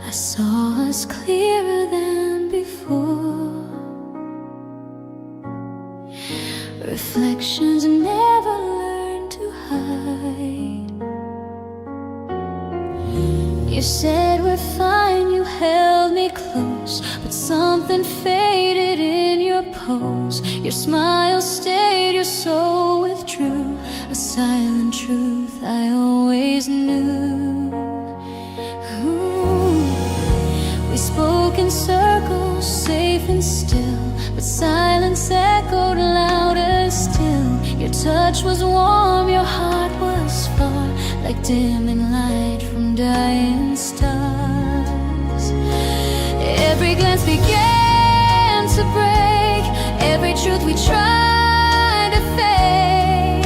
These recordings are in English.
I saw us clearer than before. Reflections never learn to hide. You said we're fine, you held me close, but something faded in your pose. Your smile stayed, your soul withdrew, a silent truth I always knew. Ooh. We spoke in circles, safe and still, but silence echoed louder still. Your touch was warm, your heart was far, like dimming light from dying stars. Every glance began to break, every truth we tried to fake.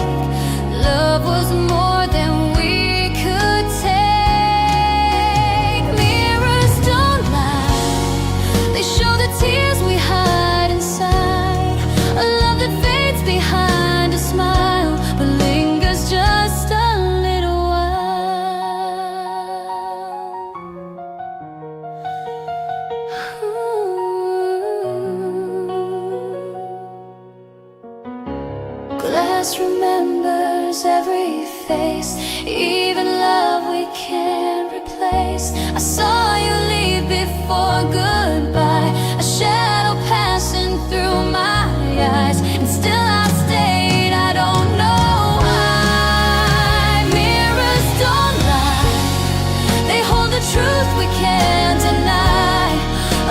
Love was more than we could take. Mirrors don't lie, they show the tears we hide inside. A love that fades behind a smile, but lingers just a little while. Glass remembers every face, even love we can't replace. I saw you leave before goodbye, a shadow passing through my eyes, and still I stayed. I don't know why. Mirrors don't lie, they hold the truth we can't deny.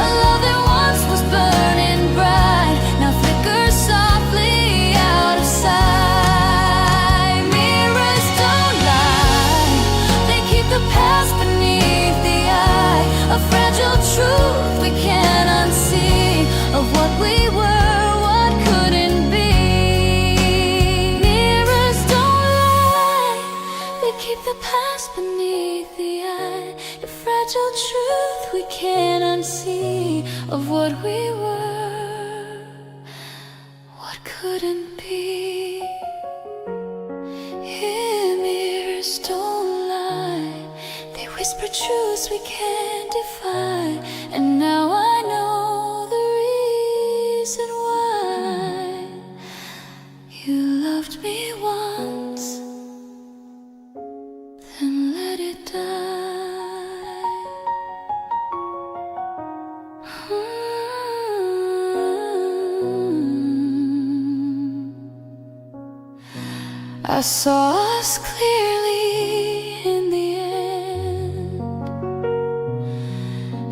A love that once was burning bright, now flickers softly out of sight. Mirrors don't lie, they keep the past beneath the eye. A fragile truth we can't unsee, of what we were, what couldn't be. Mirrors don't lie, they keep the past beneath the eye. The fragile truth we can't unsee, of what we were, what couldn't be. Yeah, mirrors don't lie, they whisper truths we can't define. And now I know the reason why. You loved me once, then let it die. I saw us clearly in the end,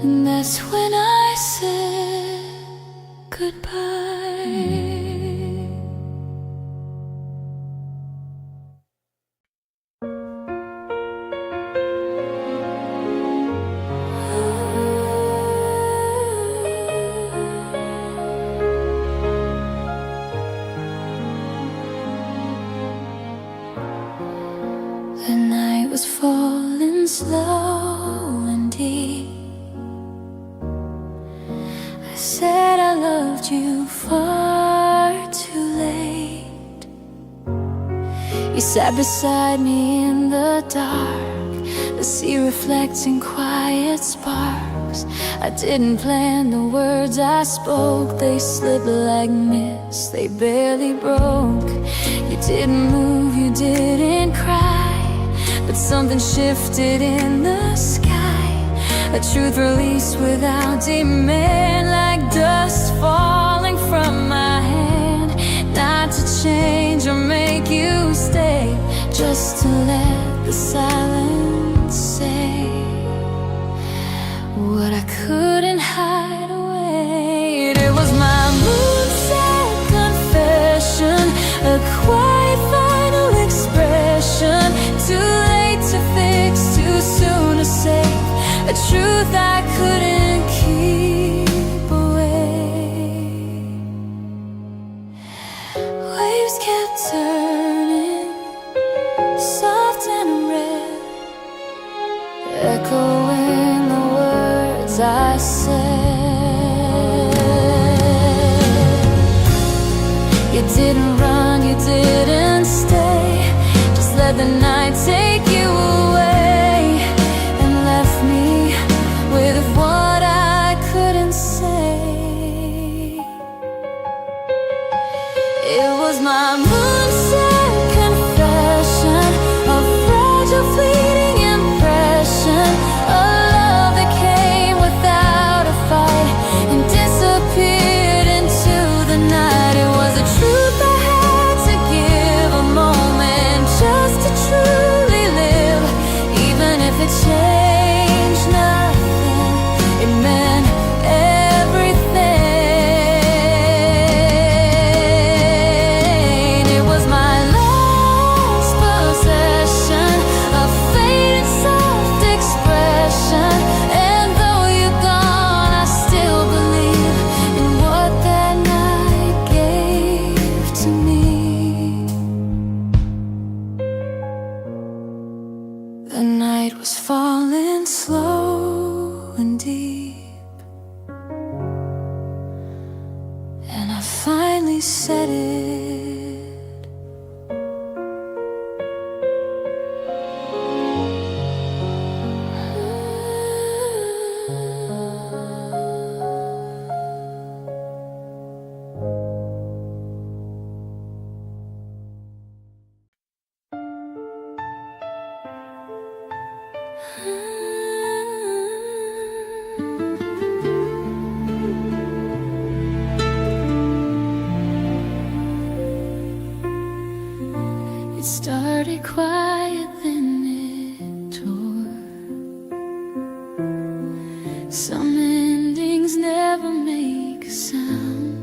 and that's when I said goodbye. The night was falling slow and deep. I said I loved you far too late. You sat beside me in the dark, the sea reflecting quiet sparks. I didn't plan the words I spoke, they slipped like mist, they barely broke. You didn't move, you didn't cry, but something shifted in the sky. A truth released without demand, like dust falling from my hand. Not to change or make you stay, just to let the silence say what I couldn't hide away. It was my moonset confession, a quiet final expression. Too late to fix, too soon to save, a truth I couldn't keep away. Waves kept turning, soft and red, echoing the words I said. You didn't run, you didn't stay, just let the night take you away, and left me with and slow and deep, and I finally said it. It started quiet, then it tore. Some endings never make a sound.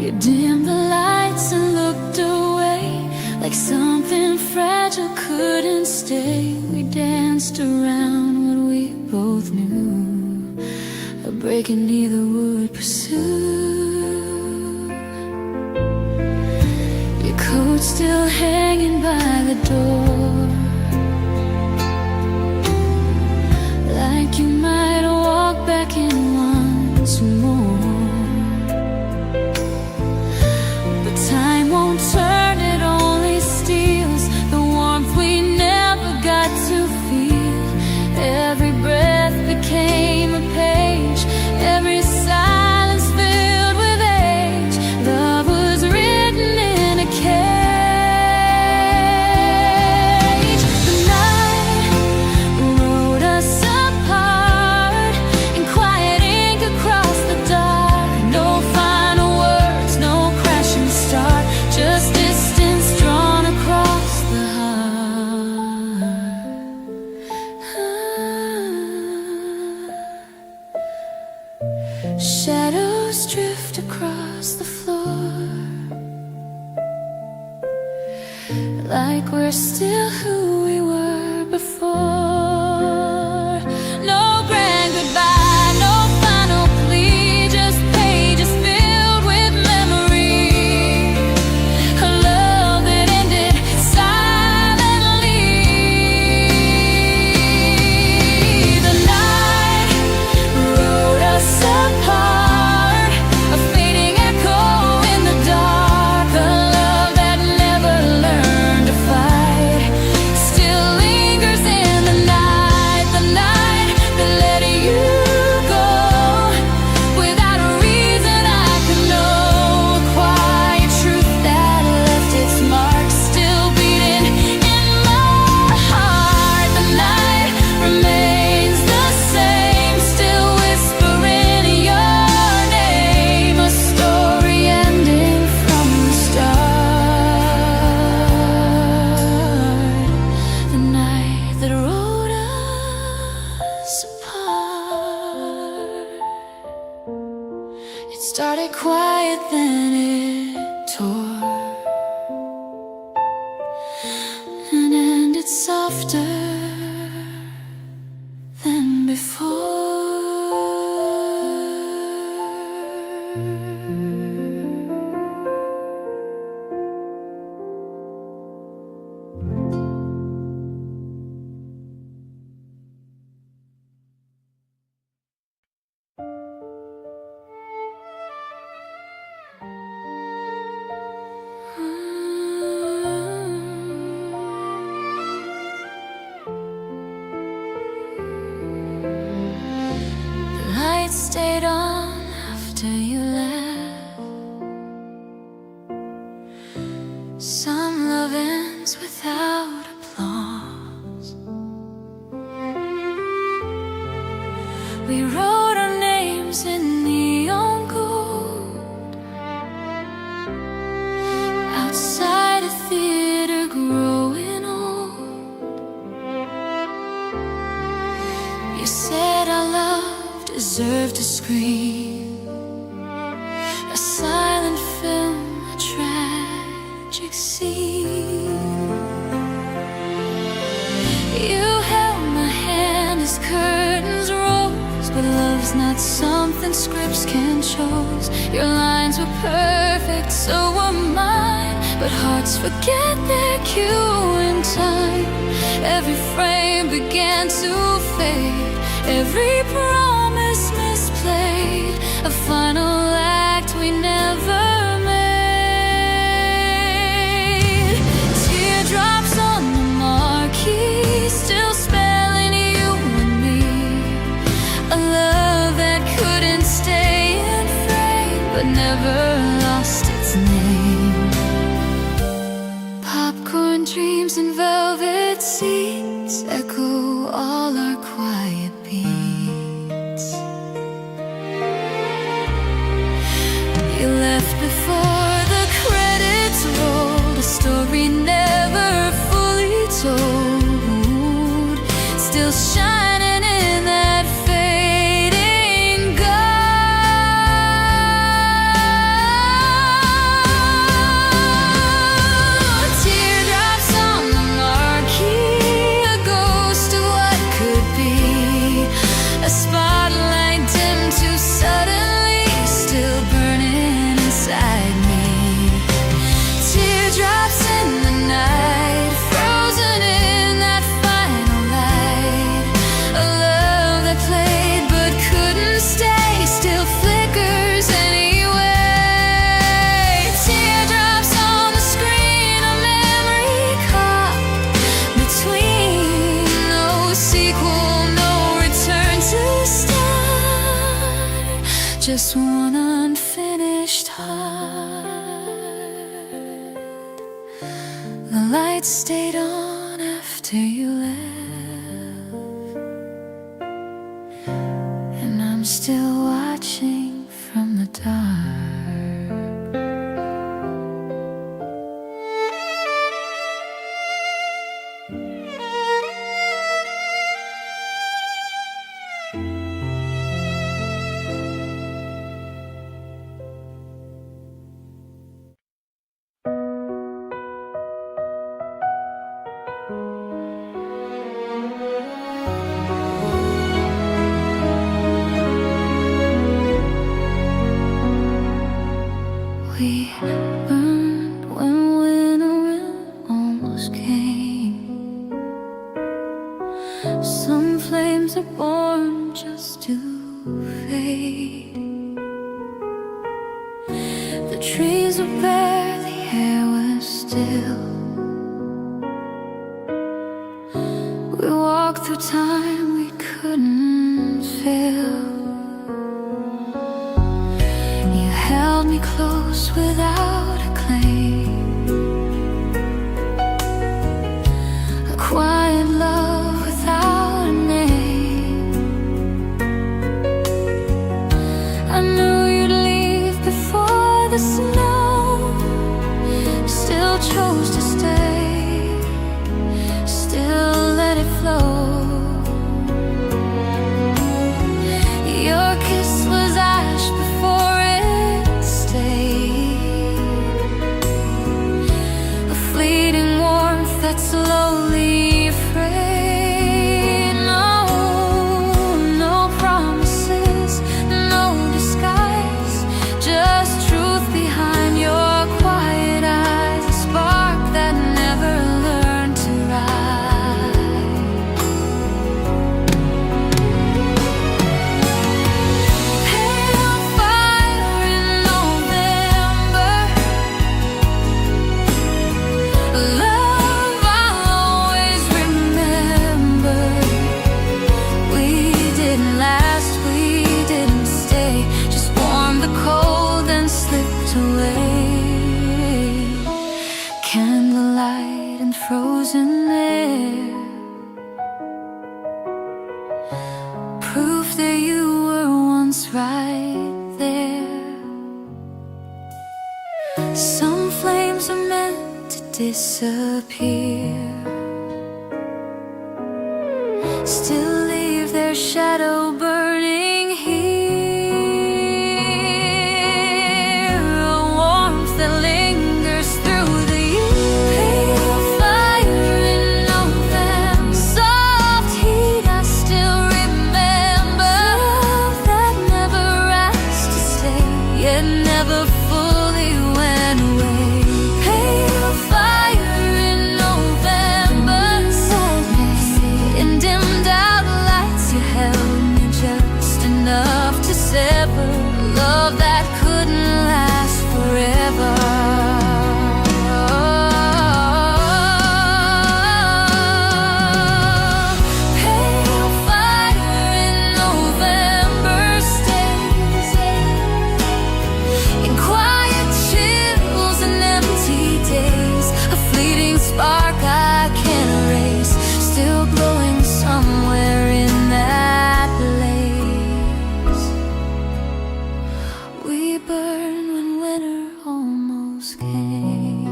You dimmed the lights and looked away, like something fragile couldn't stay. We danced around what we both knew, a break and neither would pursue. Your coat still hanging by the door, like you might walk back in once more. But time won't turn, it only steals the warmth we never got to feel. Every breath became a page, every silence filled with age. Love was written in a cage. The night wrote us apart in quiet ink across the dark. No final words, no crashing start, just distance drawn across the heart. Shadows drift across the floor, like we're still who we were before. No grand goodbye, no final plea, just pages filled with memory. A love that ended silently. The night wrote us apart, a fading echo in the dark. A love that never learned to fight still lingers in the night that let you go. Without a reason I could know, a quiet truth that left its mark still beating in my heart. The night remains the same, still whispering your name, a story ending from the start. The night that wrote us apart. It started quiet, then it tore, and ended softer than before. The lights stayed on after you left. Some love ends without applause. We wrote our names in neon gold outside a theater growing old. You said our love deserved to scream, a silent film, a tragic scene. You held my hand as curtains rose, but love's not something scripts can choose. Your lines were perfect, so were mine, but hearts forget their cue in time. Every frame began to fade, every promise misplayed, a final act we never made. Teardrops on the marquee, still spelling you and me. A love that couldn't stay in frame, but never lost its name. Popcorn dreams and velvet seats echo all our quiet beats. You left before the credits rolled, a story never fully told, still shining in that fading gold. Teardrops on the marquee, a ghost of what could be, a spotlight dimmed too suddenly, still burning inside me. Teardrops in the night, frozen in that final light. A love that played but couldn't stay, still flickers anyway. Teardrops on the screen, a memory caught between no sequel, no return to start, just one unfinished heart. The lights stayed on after you left, and I'm still watching from the dark. We burned when winter almost came. Some flames are born just to fade. The trees were bare, the air was still. We walked through time we couldn't feel. You held me close without a claim, a quiet love without a name. I knew you'd leave before the snow, still chose to stay, still let it flow. Your kiss was ash before it stayed, a fleeting warmth that slowly frayed. No, no promises, no disguise, just truth behind your quiet eyes, a spark that never learned to rise. Pale fire in November, love I'll always remember. We didn't last, we didn't stay, just warmed the cold and slipped away. Candlelight and frozen air, proof that you were once right there. Some flames are meant to disappear, still leave their shadow burning here, a warmth that lingers through the years. Pale fire in November, soft heat I still remember, love that never asked to stay, yet never fully went away. Pale somewhere in that place. We burned when winter almost came,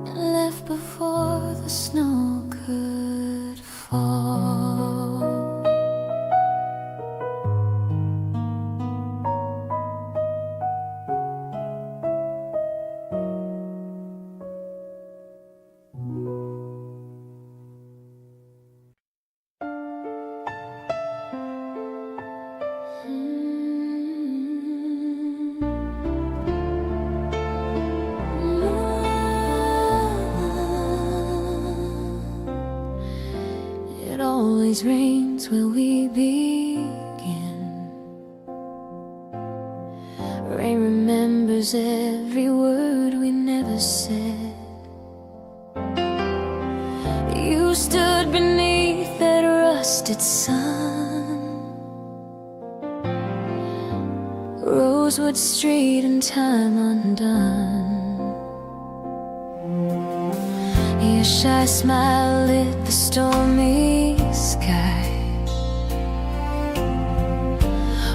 and left before the snow could fall. It always rains where we begin. Rain remembers every word we never said. You stood beneath that rusted sun, Rosewood Street and time undone. Your shy smile lit the stormy sky.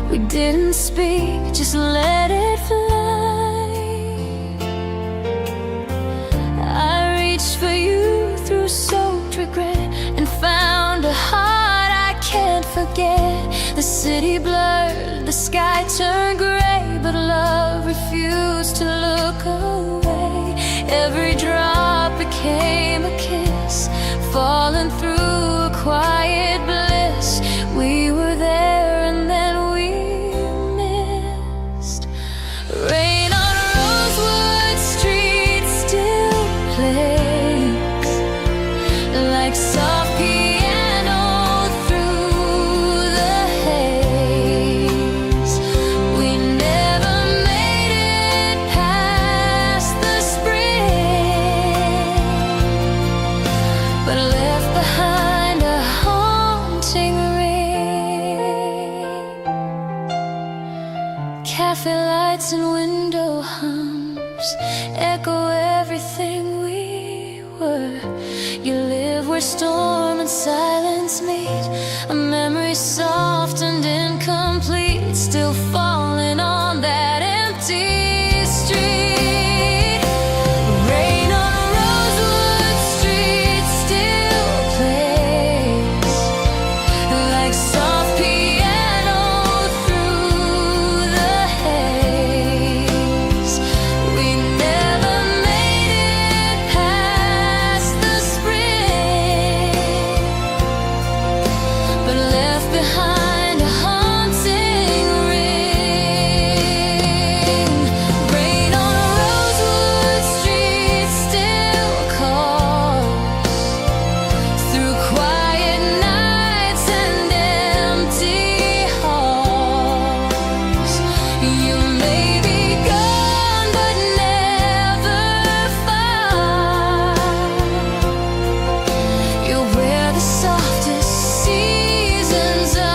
We didn't speak, just let it fly. I reached for you through soaked regret and found a heart I can't forget. The city blurred, the sky turned gray, but love refused to look away. Every drop became a kiss, falling through a quiet bliss. We were there and then we missed. Rain on Rosewood Street still plays like soft piano through the haze. We never made it past the spring, but left behind a haunting ring. Cafe lights and window hums echo everything we were. You live where storm and silence meet, a memory soft and incomplete, still falling on that empty street. Rain on Rosewood Street still plays like soft piano through the haze. We never made it past the spring, but left behind a haunting ring. Rain on Rosewood Street still calls through quiet nights and empty halls. You may be gone, but never far. You're where the softest seasons are.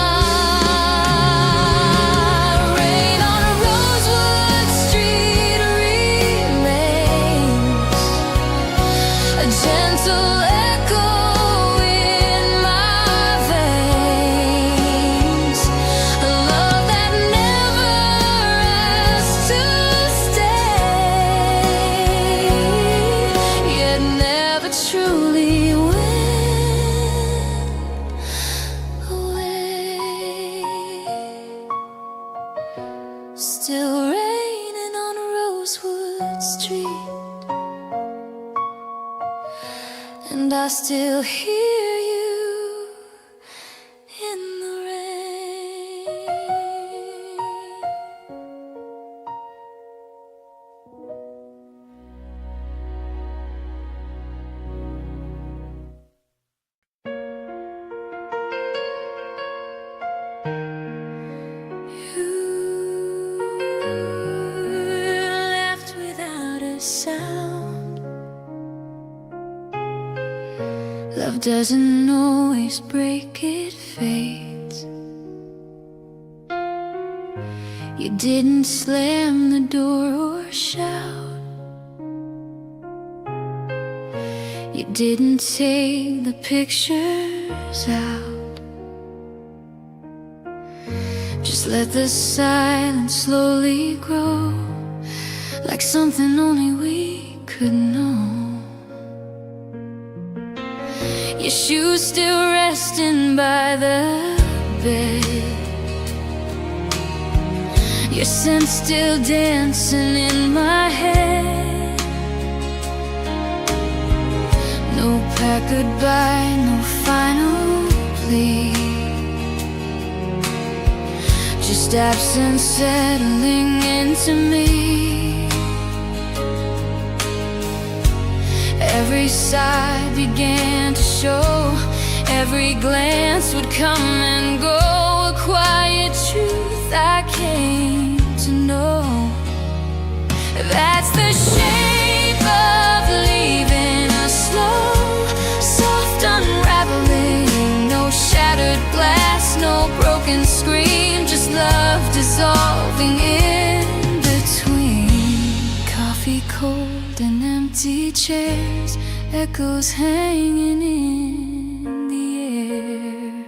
Rain on Rosewood Street remains a gentle echo in my veins. A love that never asked to stay, yet never truly went away. Still raining on Rosewood Street, and I still hear you in the rain. You left without a sound. Love doesn't always break, it fades. You didn't slam the door or shout. You didn't take the pictures out, just let the silence slowly grow, like something only we could know. Your shoes still resting by the bed, your scent still dancing in my head. No pack goodbye, no final plea, just absence settling into me. Every side began to show, every glance would come and go. A quiet truth I came to know, that's the shape of leaving. A slow, soft unraveling, no shattered glass, no broken screen, just love dissolving in between. Coffee cold and empty chairs, echoes hanging in the air.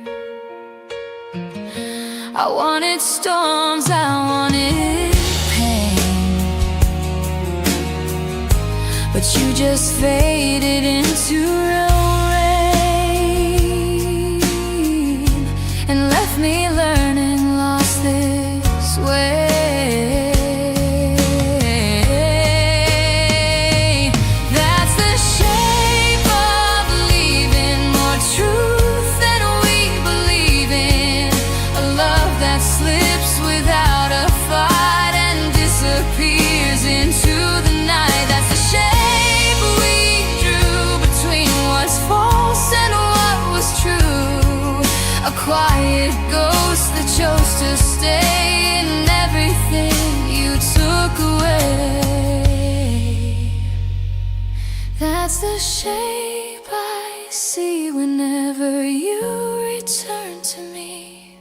I wanted storms, I wanted pain, but you just faded into rain and left me learning, lost this way. A quiet ghost that chose to stay in everything you took away. That's the shape I see whenever you return to me.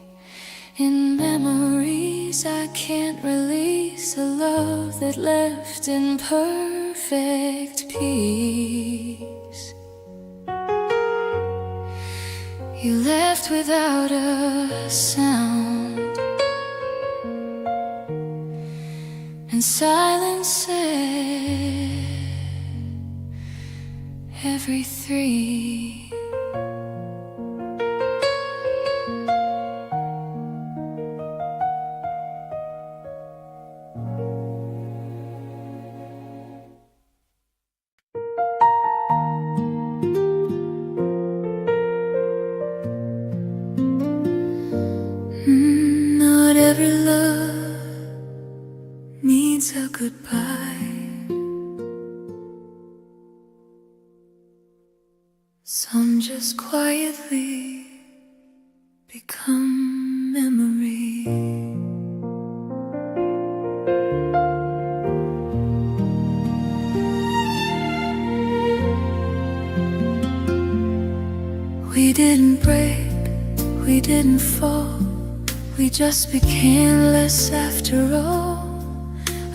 In memories I can't release, a love that left in perfect peace. You left without a sound, and silence said every three. Not every love needs a goodbye. Some just quietly become memory. We didn't break, we didn't fall, we just became less after all.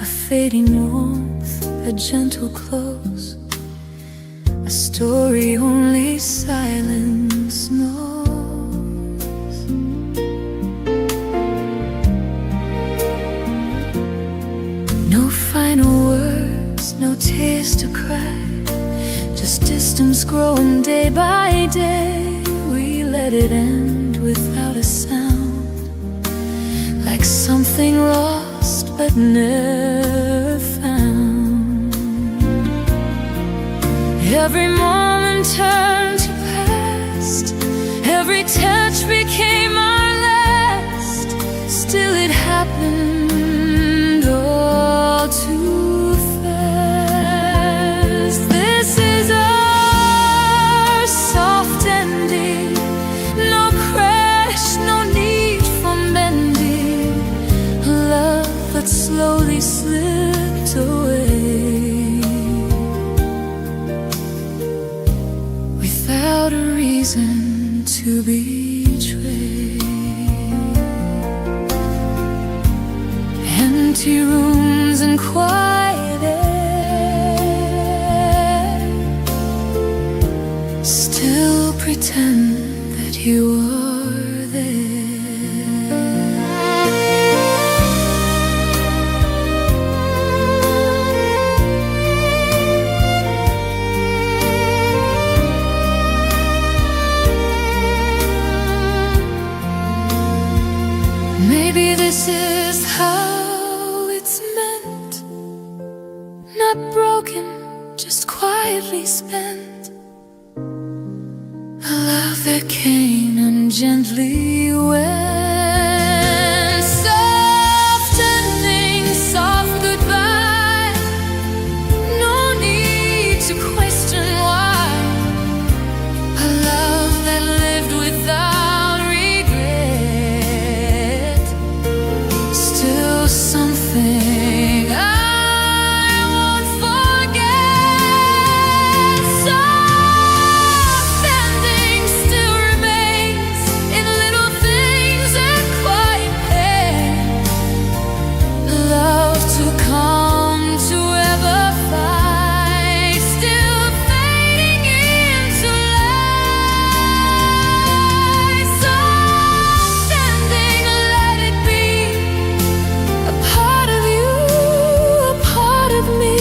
A fading warmth, a gentle close, a story only silence knows. No final words, no tears to cry, just distance growing day by day. We let it end without a sound, like something lost but never found. Every moment turned to past, every touch became our last. Still it happened all too fast. This is our soft ending, no crash, no need for mending, a love that slowly slipped away without a reason to betray. Empty rooms and quiet air, still pretend that you are there. Maybe this is how it's meant, not broken, just quietly spent. A love that came and gently went. Soft ending, soft goodbye. No need to question why. A love that lived without regret. Still something I won't forget. Soft ending still remains in little things and quiet pain. Love to come to ever fight, still fading into light. Soft ending, let it be. A part of you, a part of me.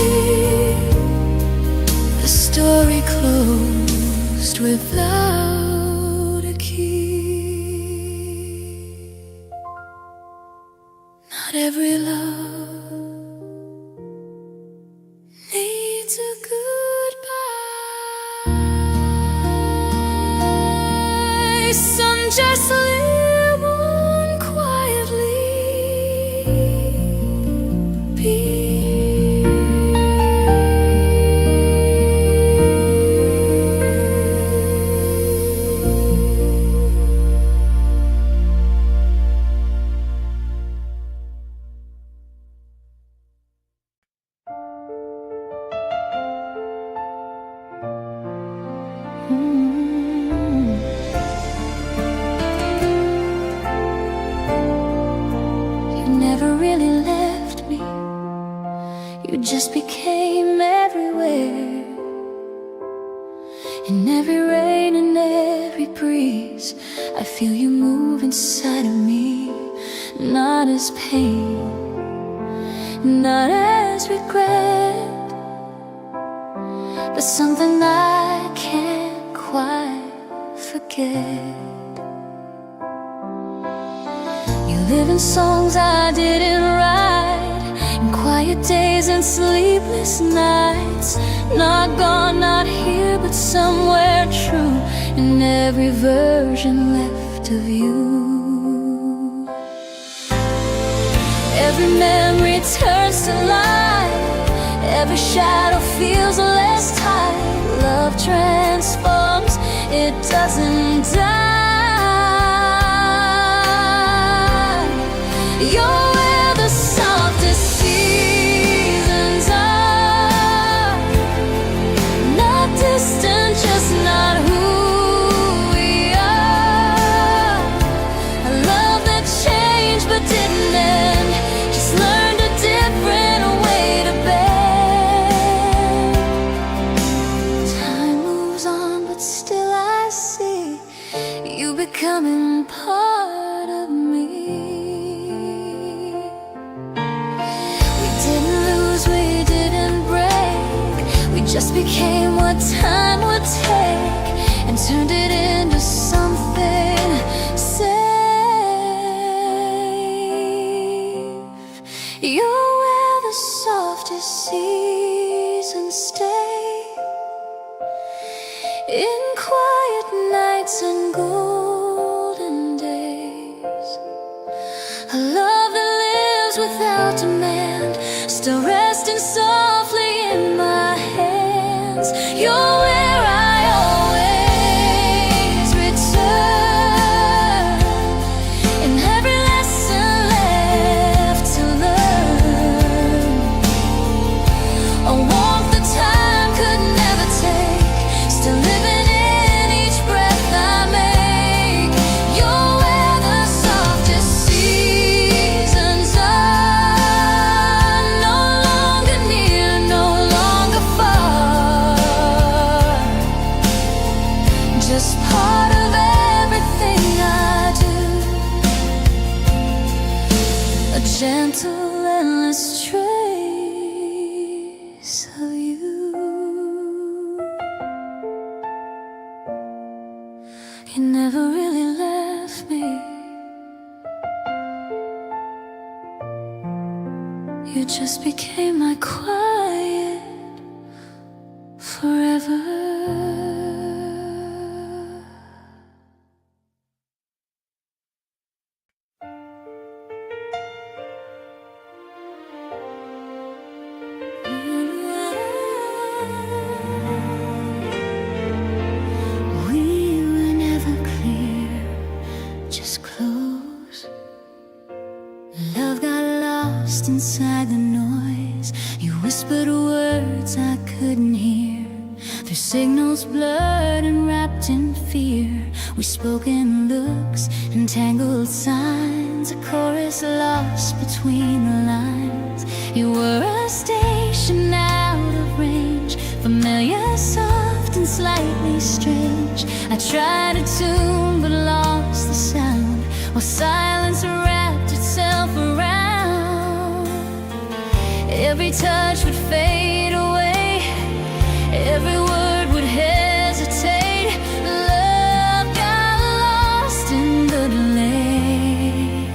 The story closed without a key. Not every love needs a goodbye. Some just live on quietly. You never really left me. You just became everywhere. In every rain and every breeze, I feel you move inside of me. Not as pain, not as regret, but something I can't quite forget. You live in songs I didn't write, in quiet days and sleepless nights. Not gone, not here, but somewhere true, in every version left of you. Every memory turns to light, every shadow feels less tight. Love transforms, it doesn't die. You're where the softest seasons are. Not distant, just not who we are. A love that changed but didn't end, just learned a different way to bend. Time moves on, but still I see you becoming part of me. We didn't lose, we didn't break, we just became what time would take, and turned it into something safe. You're where the softest seasons stay, in quiet nights and golden days. A love that lives without demand, still resting softly in my hands. You're where I always just part of everything I do. A gentle, endless trace of you. You never really left me. You just became my quiet forever. Inside the noise, you whispered words I couldn't hear. Through signals blurred and wrapped in fear, we spoke in looks and tangled signs, a chorus lost between the lines. You were a station out of range, familiar, soft and slightly strange. I tried to tune but lost the sound, while silence wrapped itself around. Every touch would fade away, every word would hesitate. Love got lost in the delay.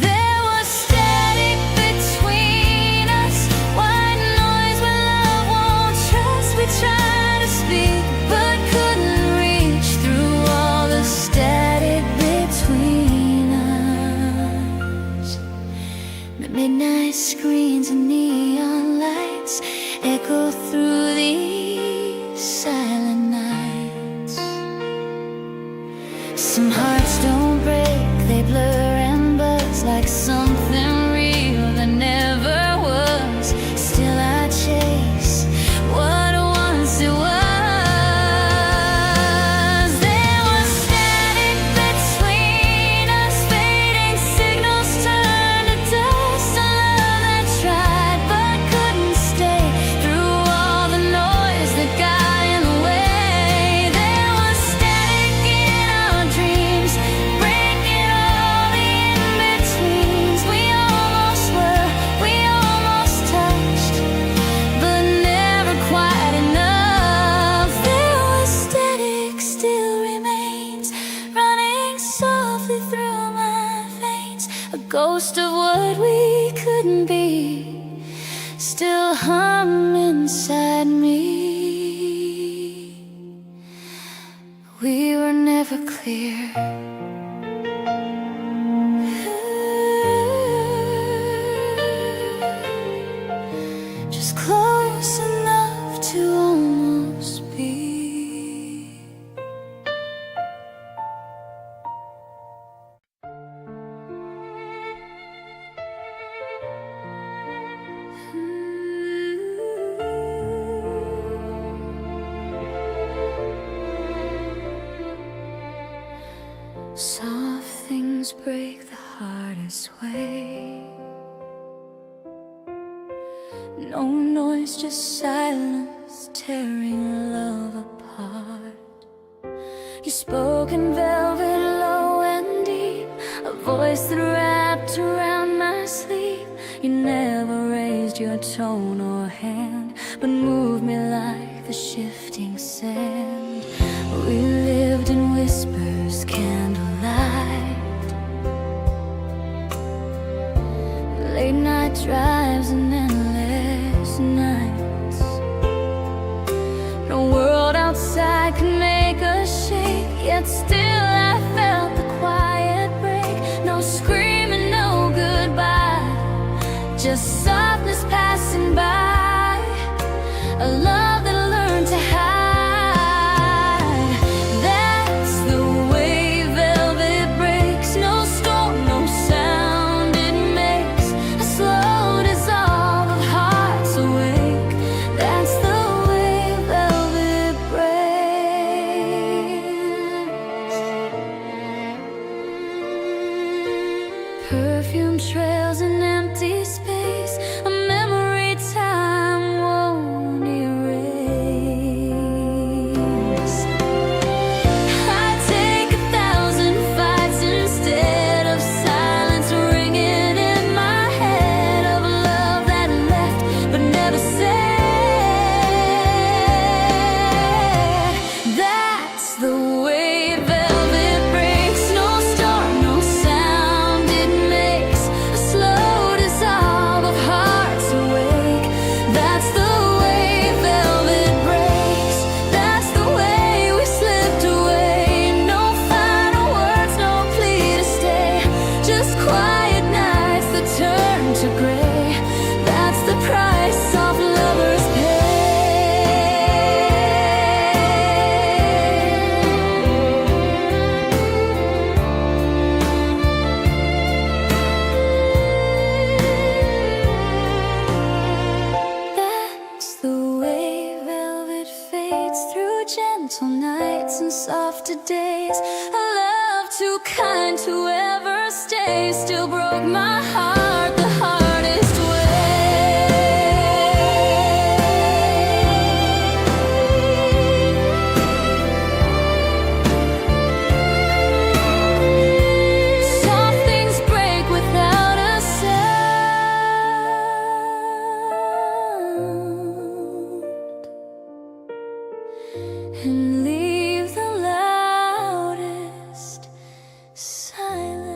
There was static between us, white noise when love won't trust. We tried to speak but couldn't reach through all the static between us. The midnight screens and neon lights echo through these silent nights. Some hearts don't break, they blur and buzz like something real that never was. Still I chase what once it was. There was static between us, fading signals turned to dust. A love that tried but couldn't stay through all the noise that got in the way. There was static in our dreams, breaking all the in-betweens. We almost were, we almost touched, but never quite enough. There was static, still remains, running softly through my veins. A ghost of what we couldn't be, still hum inside me. We were never clear. Just close enough to almost be. Soft things break the hardest way. No noise, just silence tearing love apart. You spoke in velvet, low and deep, a voice that wrapped around my sleep. You never raised your tone or hand, but moved me like the shifting sand. We lived in whispers, candlelight, late night drives and endless nights. No world outside could make us shake, yet still I felt the quiet break. No screaming, no goodbye, just softness passing by. A love that learned to hide. That's the way velvet breaks. No storm, no sound it makes. A slow dissolve of hearts awake. That's the way velvet breaks. Perfume trails in empty space, a memory time won't erase. nights and softer days. A love too kind to ever stay still broke my heart the hardest and leave the loudest silence.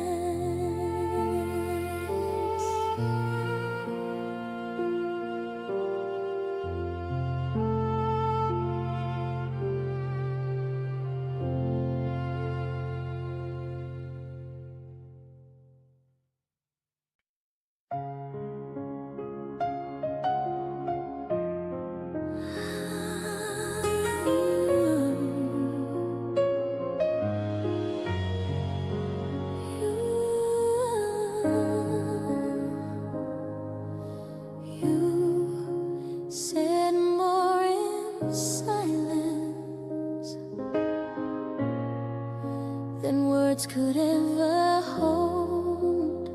Than words could ever hold.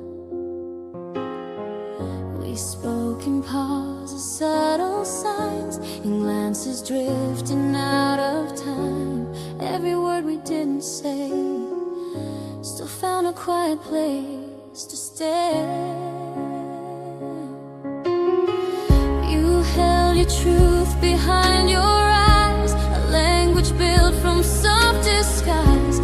We spoke in pauses, subtle signs, in glances drifting out of time. Every word we didn't say still found a quiet place to stay. You held your truth behind your eyes, a language built from soft disguise.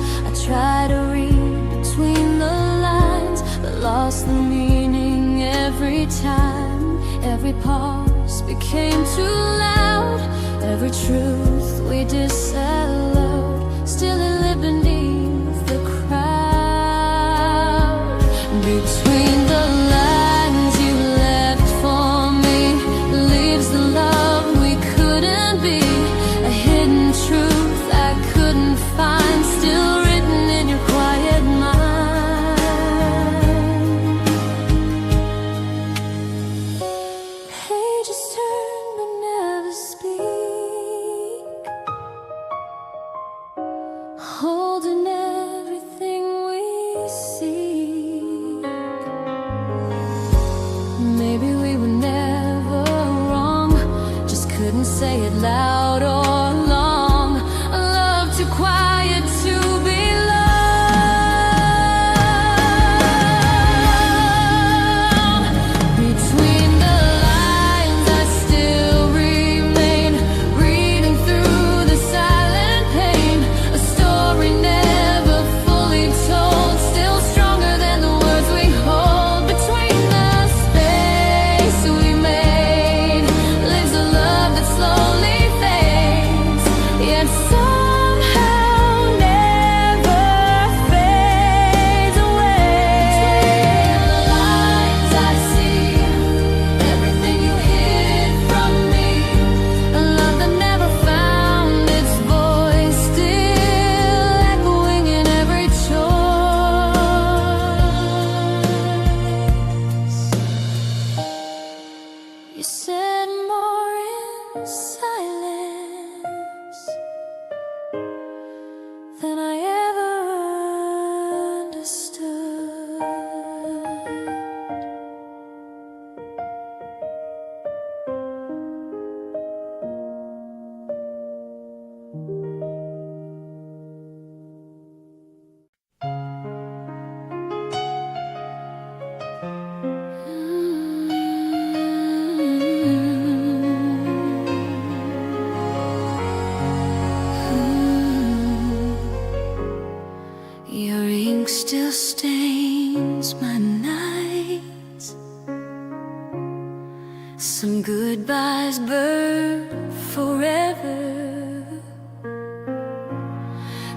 Try to read between the lines, but lost the meaning every time. Every pause became too loud. Every truth we disallowed, still it lived beneath the crowd. Between the lines you left for me leaves the love we couldn't be, a hidden truth I couldn't find, still quiet mind. Pages turn but never speak, holding everything we seek. Maybe we were never wrong, just couldn't say it loud or long. A love too quiet to be than I ever understood. Your ink still stains my nights. Some goodbyes burn forever.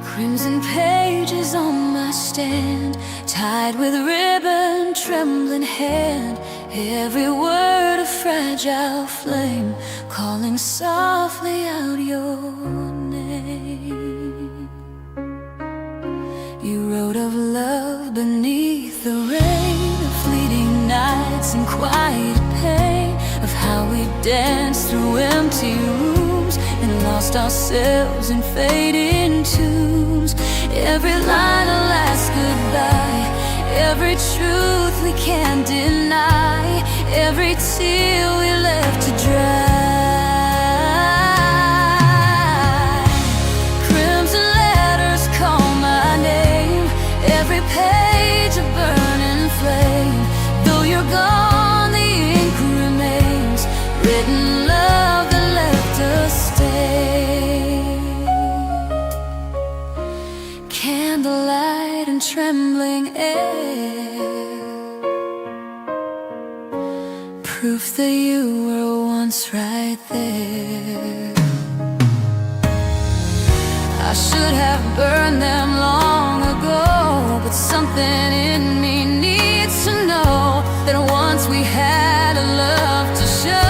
Crimson pages on my stand, tied with ribbon, trembling hand. Every word a fragile flame, calling softly out your name. You wrote of love beneath the rain, of fleeting nights and quiet pain, of how we danced through empty rooms and lost lost ourselves in fading tunes. Every line a last goodbye, every truth we can't deny, every tear we left to dry. Crimson letters call my name, every page a burning flame. Though you're gone, the ink remains, written love that left a stain. Candlelight and trembling air, proof that you were once right there. I should have burned them long ago, but something in me needs to know that once we had a love to show.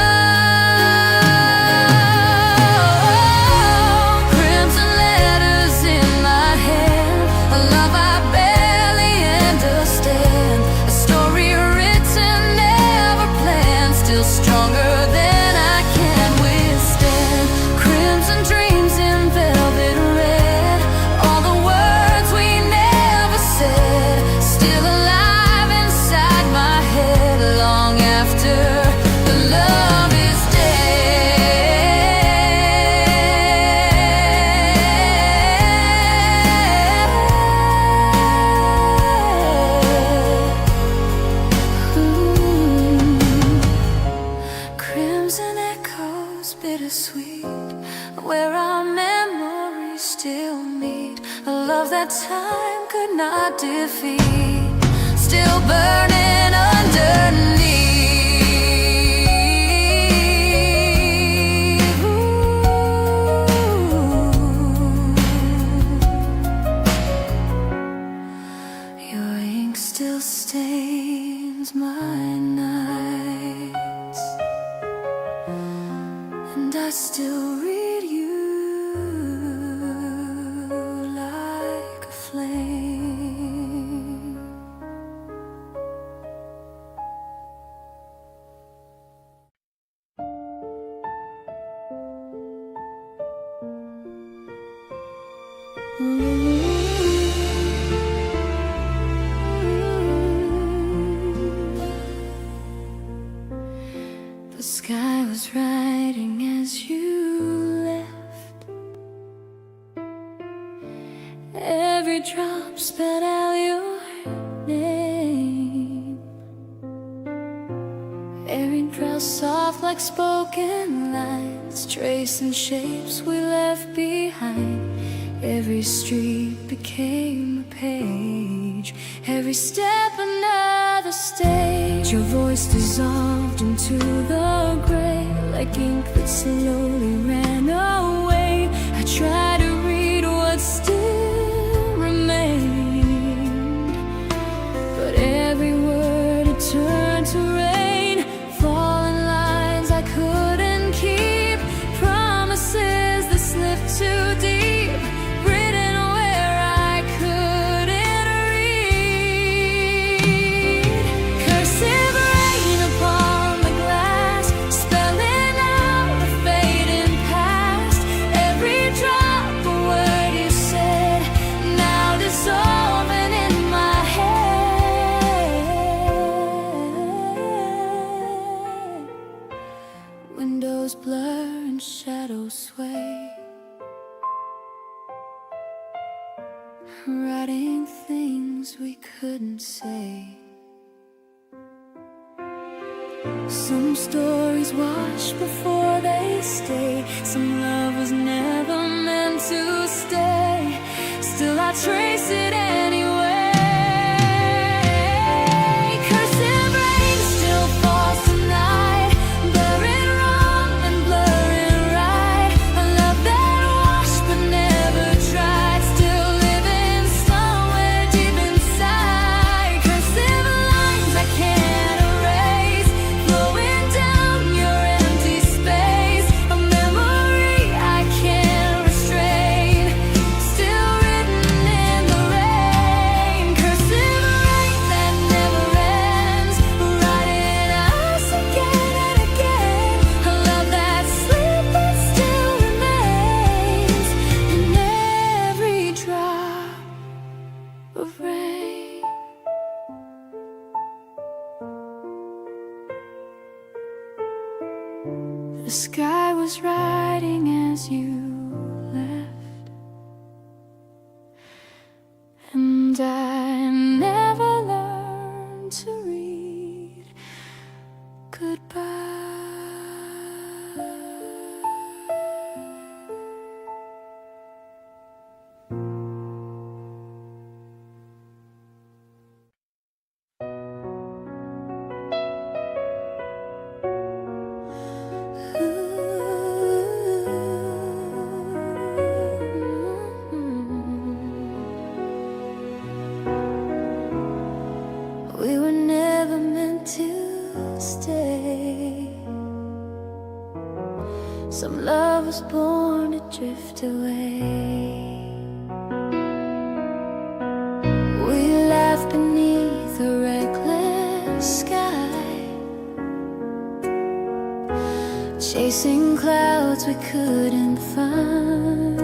Crimson letters in my hand, a love I barely understand, a story written, never planned, still stronger than I can withstand. Crimson dreams in velvet red, all the words we never said, still alive inside my head long after the love is dead. Crimson echoes, bittersweet, where our memories still meet, a love that time could not defeat, still burning underneath. Your ink still stains my nights, and I still read you like a flame. The sky was writing as you left, every drop spelled out your name, every trail soft like spoken lines, tracing shapes we left behind. Every street became a page, every step another stage. Your voice dissolved into the gray, like ink that slowly ran away. I tried to read what still remained, but every word had turned to rain, falling lines I couldn't keep, promises that slipped too deep. Windows blur and shadows sway, writing things we couldn't say. Some stories wash before they stay, some love was never meant to stay. Still I trace it anyway. Cursive rain still falls tonight, blurring wrong and blurring right. A love that washed but never tried, still living somewhere deep inside. Cursive lines I can't erase, flowing down your empty space. A memory I can't restrain, still written in the rain. The sky was writing as you left, and I never learned to read goodbye. We were never meant to stay. Some love was born to drift away. We laughed beneath a reckless sky, chasing clouds we couldn't find.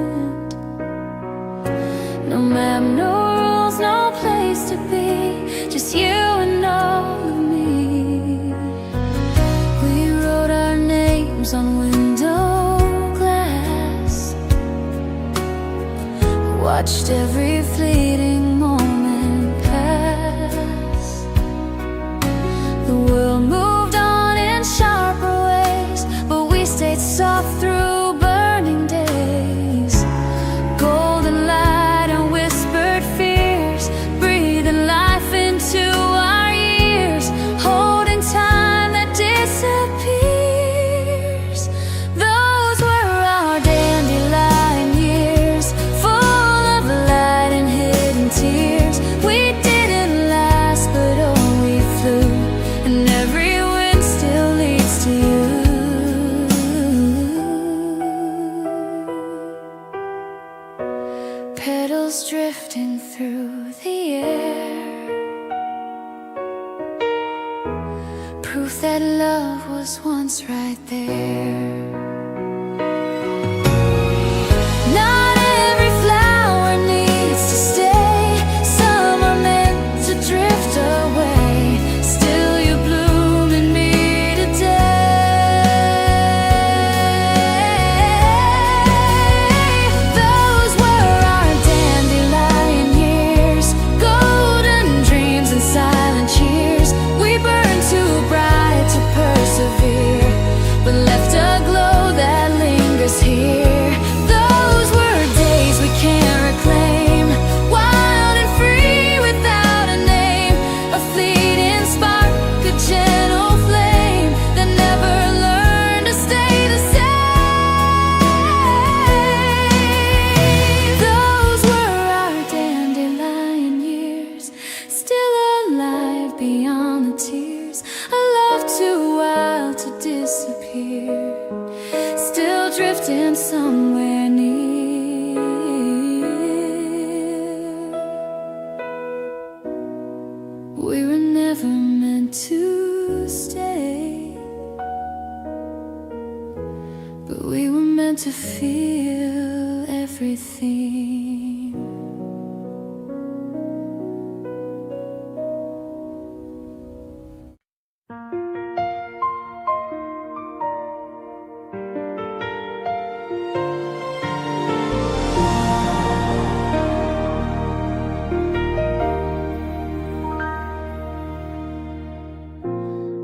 No map, no rules, no place to be, just you and all of me. We wrote our names on window glass, watched every fleeting moment pass. The world moved on in sharper ways, but we stayed soft through burning days. Golden light and whispered fears, breathing life into our years, holding time that disappears. Those were our dandelion years, full of light and hidden tears. We didn't last, but oh, we flew, and every wind still leads to you. Petals drifting through the air, proof that love was once right there. Not every flower needs to stay, some are meant to drift away. Still you bloom in me today. Those were our dandelion years, golden dreams and silent cheers. We burned too bright to persevere, but left a glow that lingers here. Those were days we can't reclaim, wild and free without a name, a fleeting spark, a gentle flame that never learned to stay the same. Those were our dandelion years, still alive beyond the tears. A love too wild to disappear, still drifting somewhere near. We were never meant to stay, but we were meant to feel everything.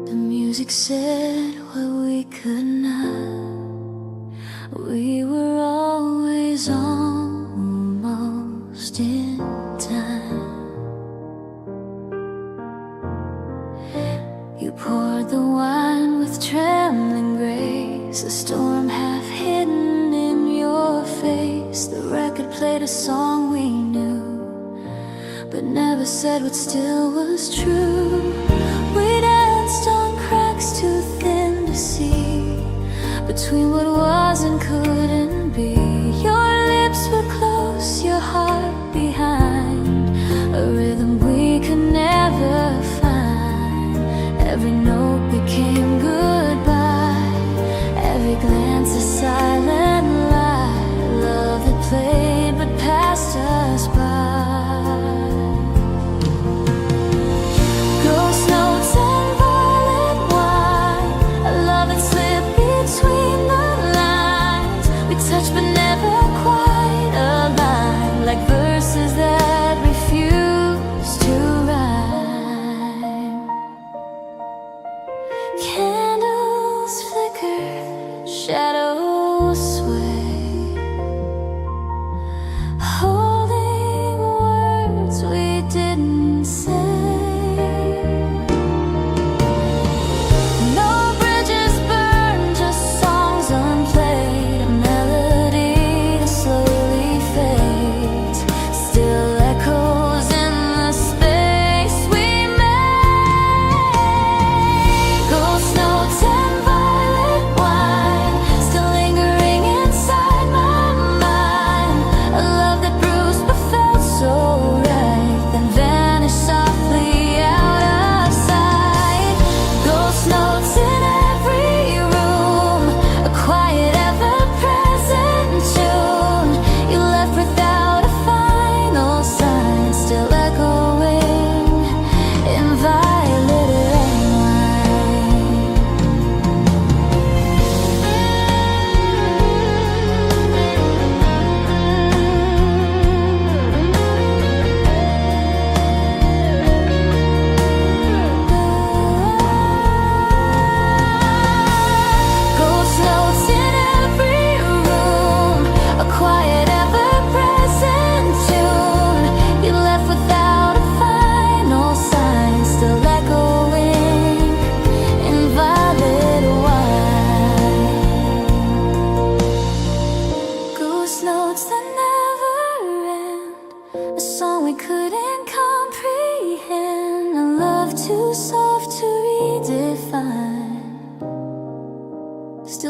The music said what we could not. We were always almost in time. You poured the wine with trembling grace, a storm half hidden in your face. The record played a song we knew, but never said what still was true. We danced on cracks too thin to see, between what was and couldn't be. Your lips were close, your heart behind, a rhythm we could never find. Every note became goodbye, every glance a silent lie. Love that played but passed us by. Ghost notes and violet wine, a love that slipped between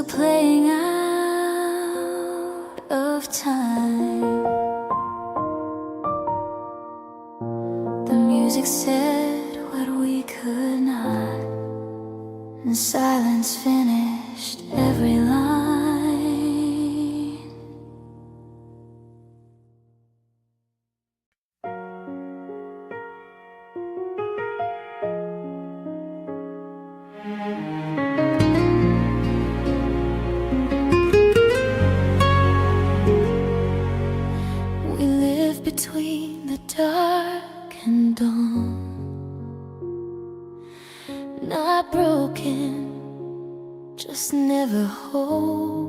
playing out of time. The music said what we could not, and silence finished every line. We live between the dark and dawn, not broken, just never whole.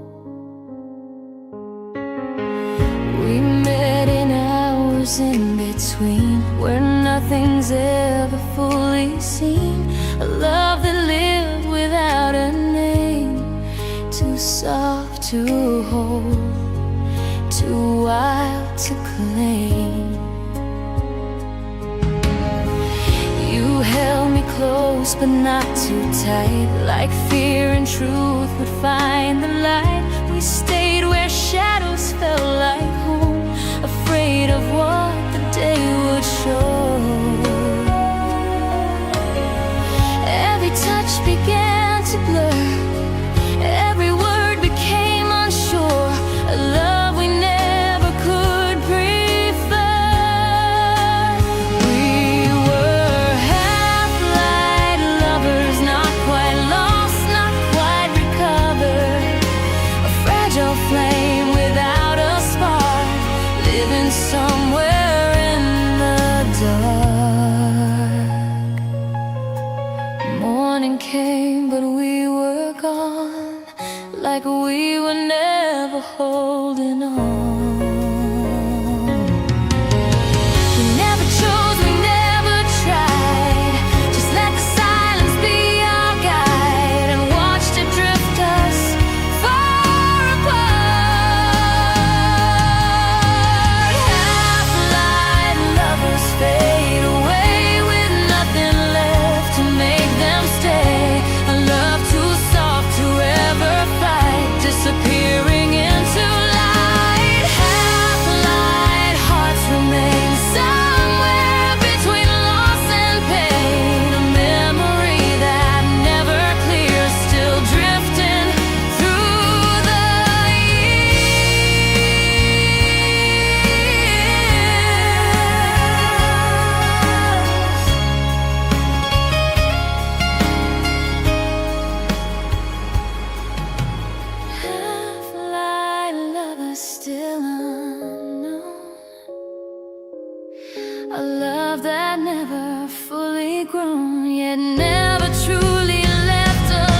We met in hours in between, where nothing's ever fully seen. A love that lived without a name, too soft to hold, too wild to claim. You held me close but not too tight, like fear and truth would find the light. We stayed where shadows felt like home, afraid of what the day would show. Every touch began to blur, every word became unsure. A love we never could prefer. We were half-light lovers, not quite lost, not quite recovered. A fragile flame without a spark, living somewhere in the dark. Morning came, but we were gone, like we were never holding on. We never chose, we never tried, just let the silence be our guide, and watched it drift us far apart. Half-light lovers fade away with nothing left to make them stay. A love too soft to ever fight, disappearing into light. Half-light hearts remain somewhere between loss and pain, a memory that never clears, still drifting through the half-light lovers still unknown, a love that never fully grown, yet never truly left alone.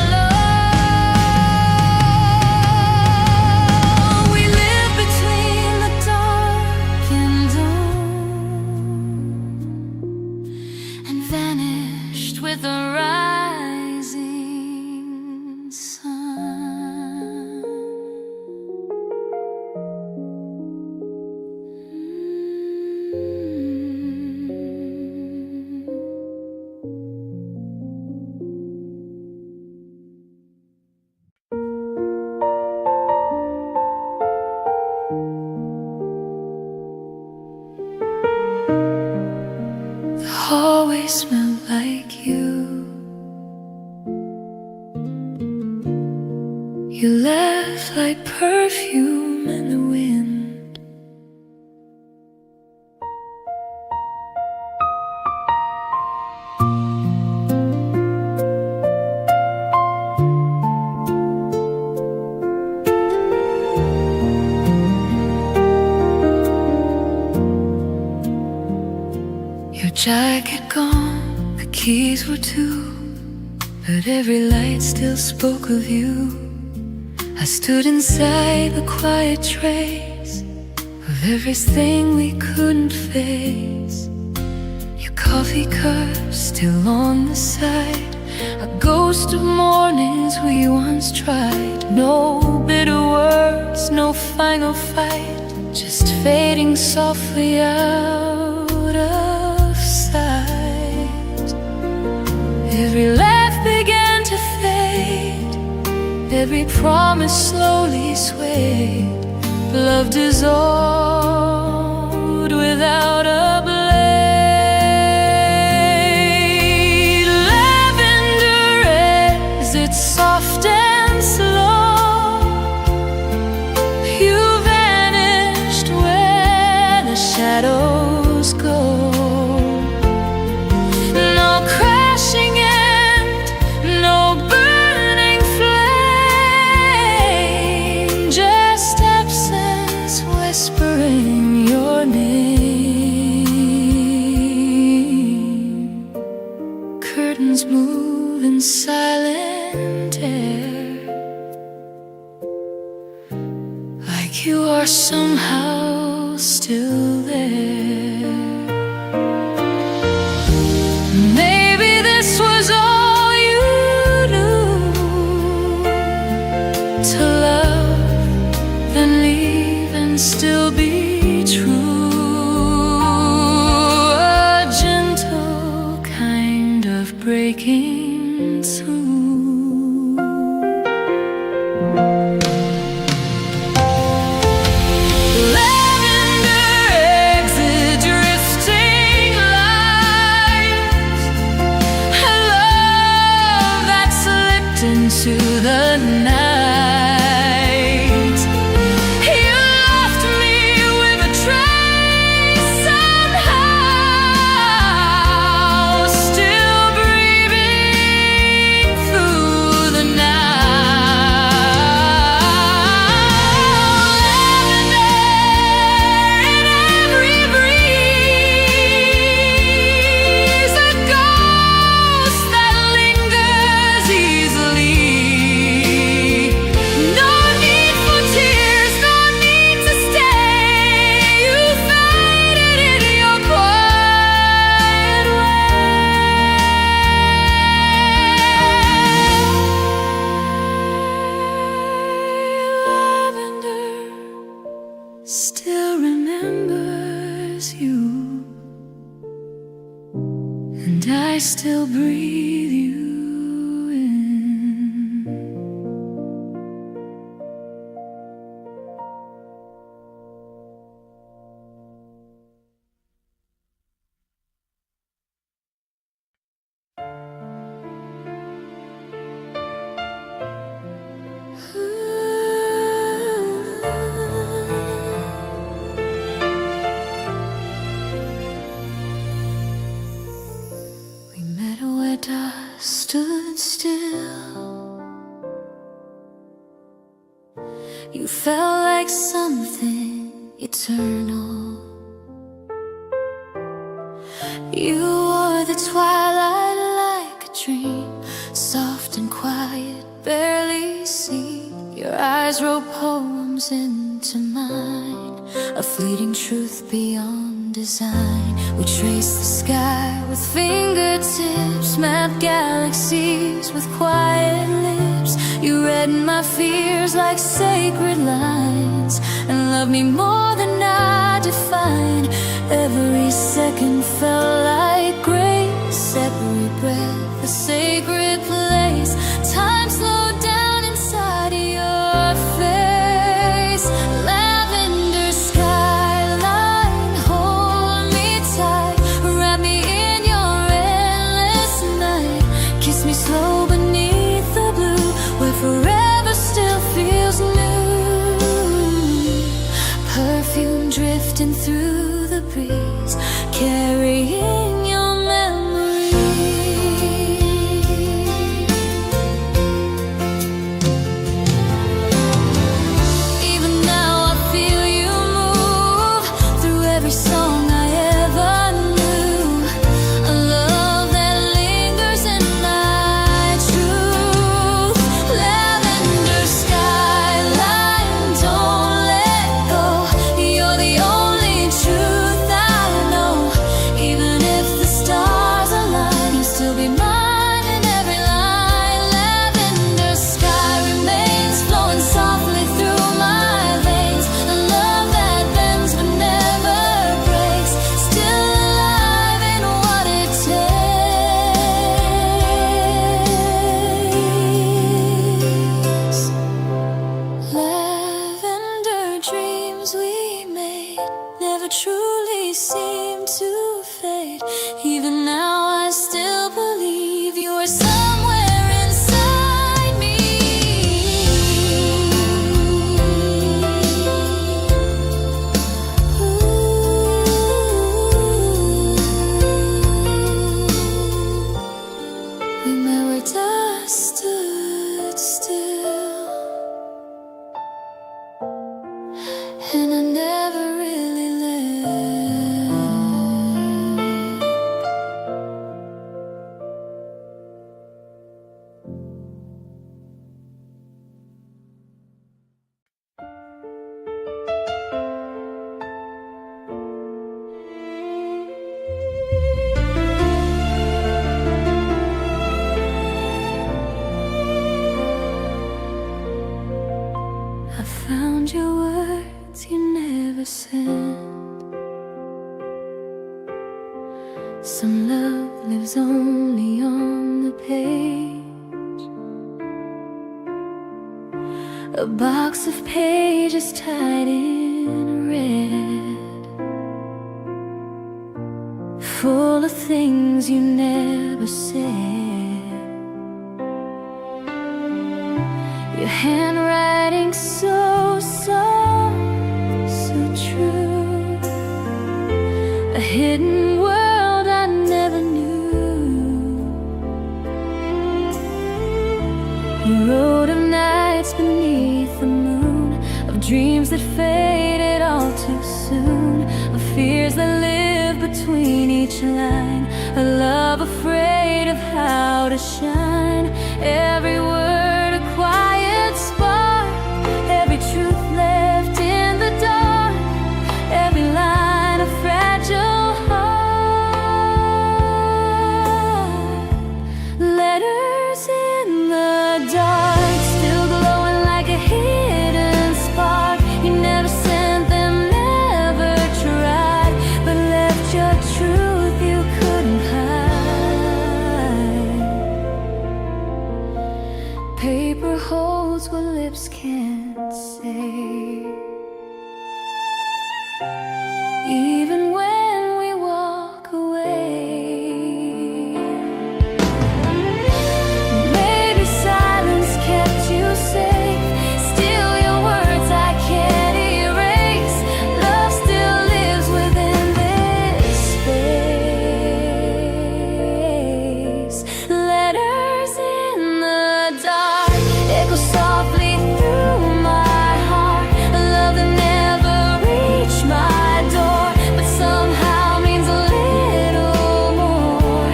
We live between the dark and dawn, and vanished with the rising sun. The hallway smelled like you. You left like perfume in the wind. Your jacket gone, the keys were too, but every light still spoke of you. I stood inside the quiet trace of everything we couldn't face. Your coffee cup still on the side, a ghost of mornings we once tried. No bitter words, no final fight, just fading softly out of sight. Every laugh began to fade, every promise slowly swayed. Love dissolved without a blade. Lavender exits soft and slow. You vanished where the shadows go. No crashing end, no burning flame, just absence whispering your name. Curtains move in silent air, like you are somehow still there. Maybe this was all you knew, to love, then leave and still be true. A gentle kind of breaking through. Into the night, you left me with a trace somehow, still breathing through the night. Lavender in every breeze, a ghost that lingers easily. Still remembers you, and I still breathe you in. Dust stood still. You felt like something eternal. You wore the twilight like a dream, soft and quiet, barely seen. Your eyes wrote poems into mine, a fleeting truth beyond design. We traced the sky with fingertips, mapped galaxies with quiet lips. You read my fears like sacred lines, and loved me more than I defined. Every second felt like grace, every breath a sacred place. Time slowed down inside your face. Lavender skyline, hold me tight, wrap me in your endless night. Kiss me slow beneath the blue, where forever still feels new. Perfume drifting through the breeze, carrying your memory. Even now I feel you move through every song I ever knew. A love that lingers in my truth. Lavender skyline, don't let go. You're the only truth I know. Even seem to fade. Even now I still believe you are somewhere inside me. We met where dust stood still, and I never really lived. I found your words you never sent. Some love lives only on the page. A box of pages tied in red, full of things you never said. Your handwriting so soft, so true. A hidden world I never knew. You wrote of nights beneath the moon, of dreams that faded all too soon, of fears that live between each line, a love afraid of how to shine. Every word a quiet spark, every truth left in the dark, every line a fragile heart. Letters in the dark, still glowing like a hidden spark. You never sent them, never tried, but left your truth you couldn't hide. Paper holds what lips can't say. Even when we walk away, maybe silence kept you safe. Still your words I can't erase. Love still lives within this space. Letters in the dark echo softly through my heart. A love that never reached my door, but somehow means a little more.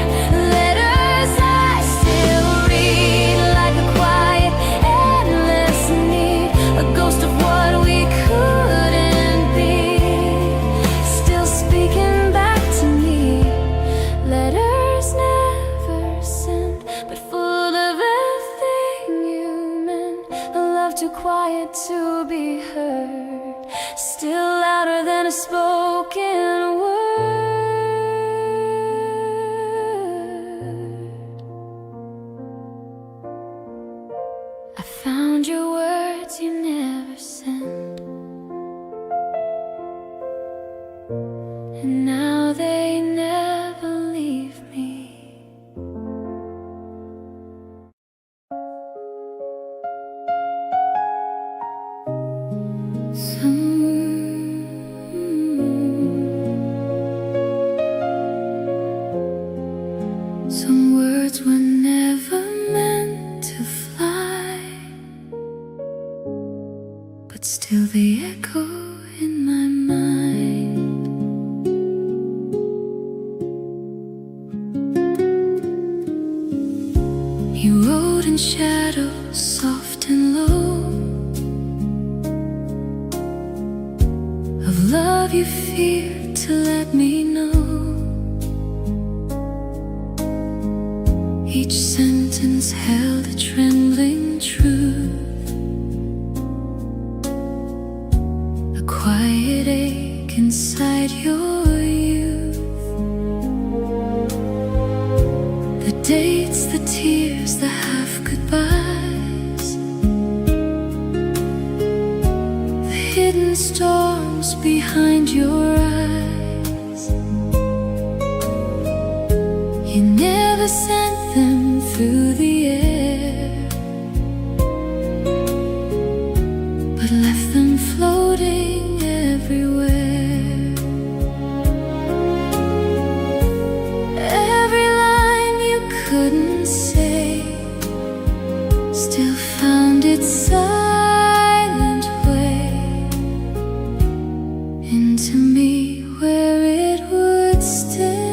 Letters I still read, like a quiet, endless need, a ghost of what we couldn't be, still speaking back to me. Letters never sent, but full of everything you meant. A love too quiet to be heard, still louder than a spoken word. I found your words you never sent, and now they never leave me. Some words were never meant to fly, but still they echo in my mind. You wrote in shadows, soft and low, of love you feared to let me know. Each sentence held a trembling truth, a quiet ache inside your youth. The dates, the tears, the half goodbyes, the hidden storms behind your eyes. He never sent them through the air, but left them floating everywhere. Every line you couldn't say still found its silent way into me, where it would stay.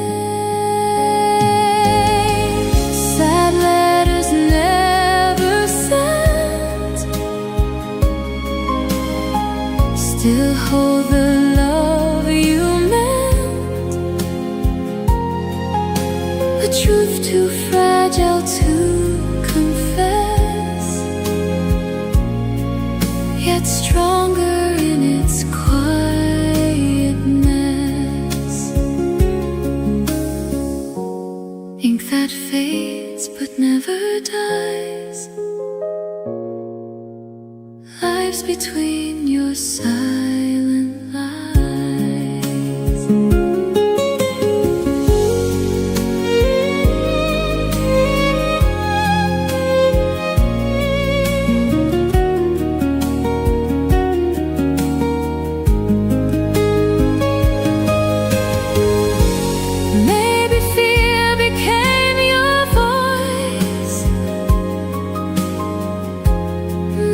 Sad letters never sent still hold the love you meant. A truth too fragile to confess, yet stronger in its quietness. Ink that fades but never dies, lives between your silent lies. Maybe fear became your voice,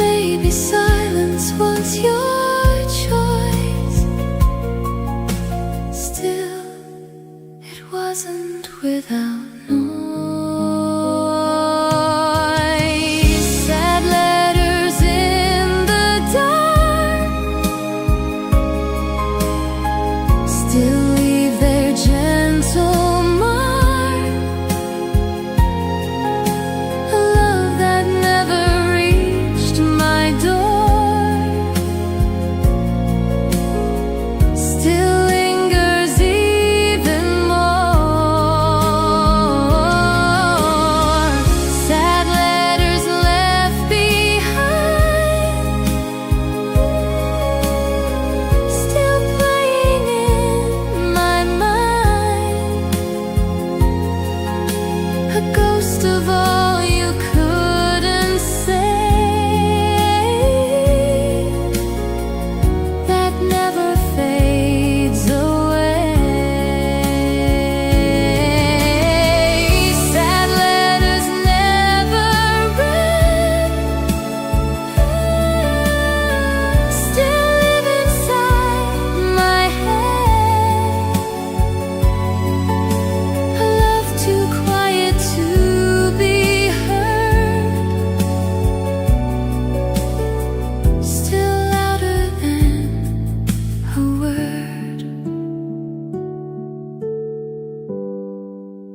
maybe silence was your choice. Still, it wasn't without noise. Sad letters in the dark still leave their gentle mark. A love that never reached my door still lingers even more. Sad letters left behind, still playing in my mind. A ghost of all you couldn't say, that never fades away. Sad letters never read still live inside my head. A love too quiet to be heard, still louder than a word.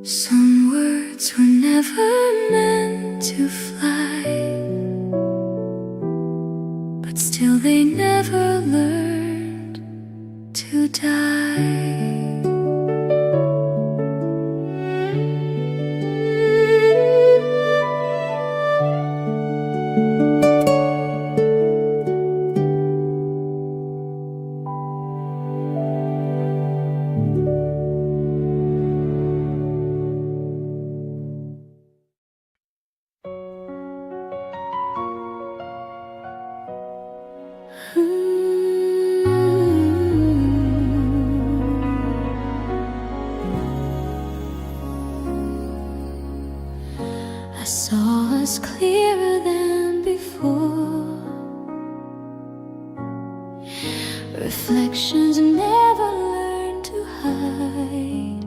Some words were never meant to fly, but still they never learned to die. I saw us clearer than before, reflections never learned to hide.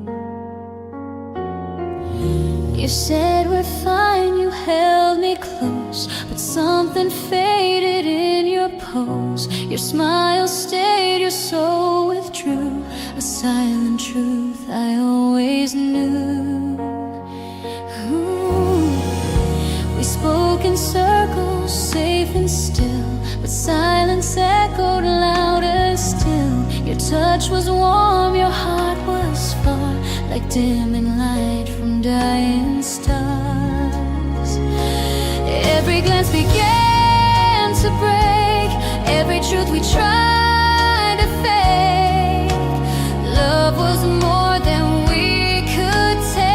You said we're fine, you held me close, but something faded in your pose. Your smile stayed, your soul withdrew, a silent truth I always knew. We spoke in circles, safe and still, but silence echoed louder still. Your touch was warm, your heart was far, like dimming light from dying stars. Every glance began to break, every truth we tried to fake. Love was more than we could take.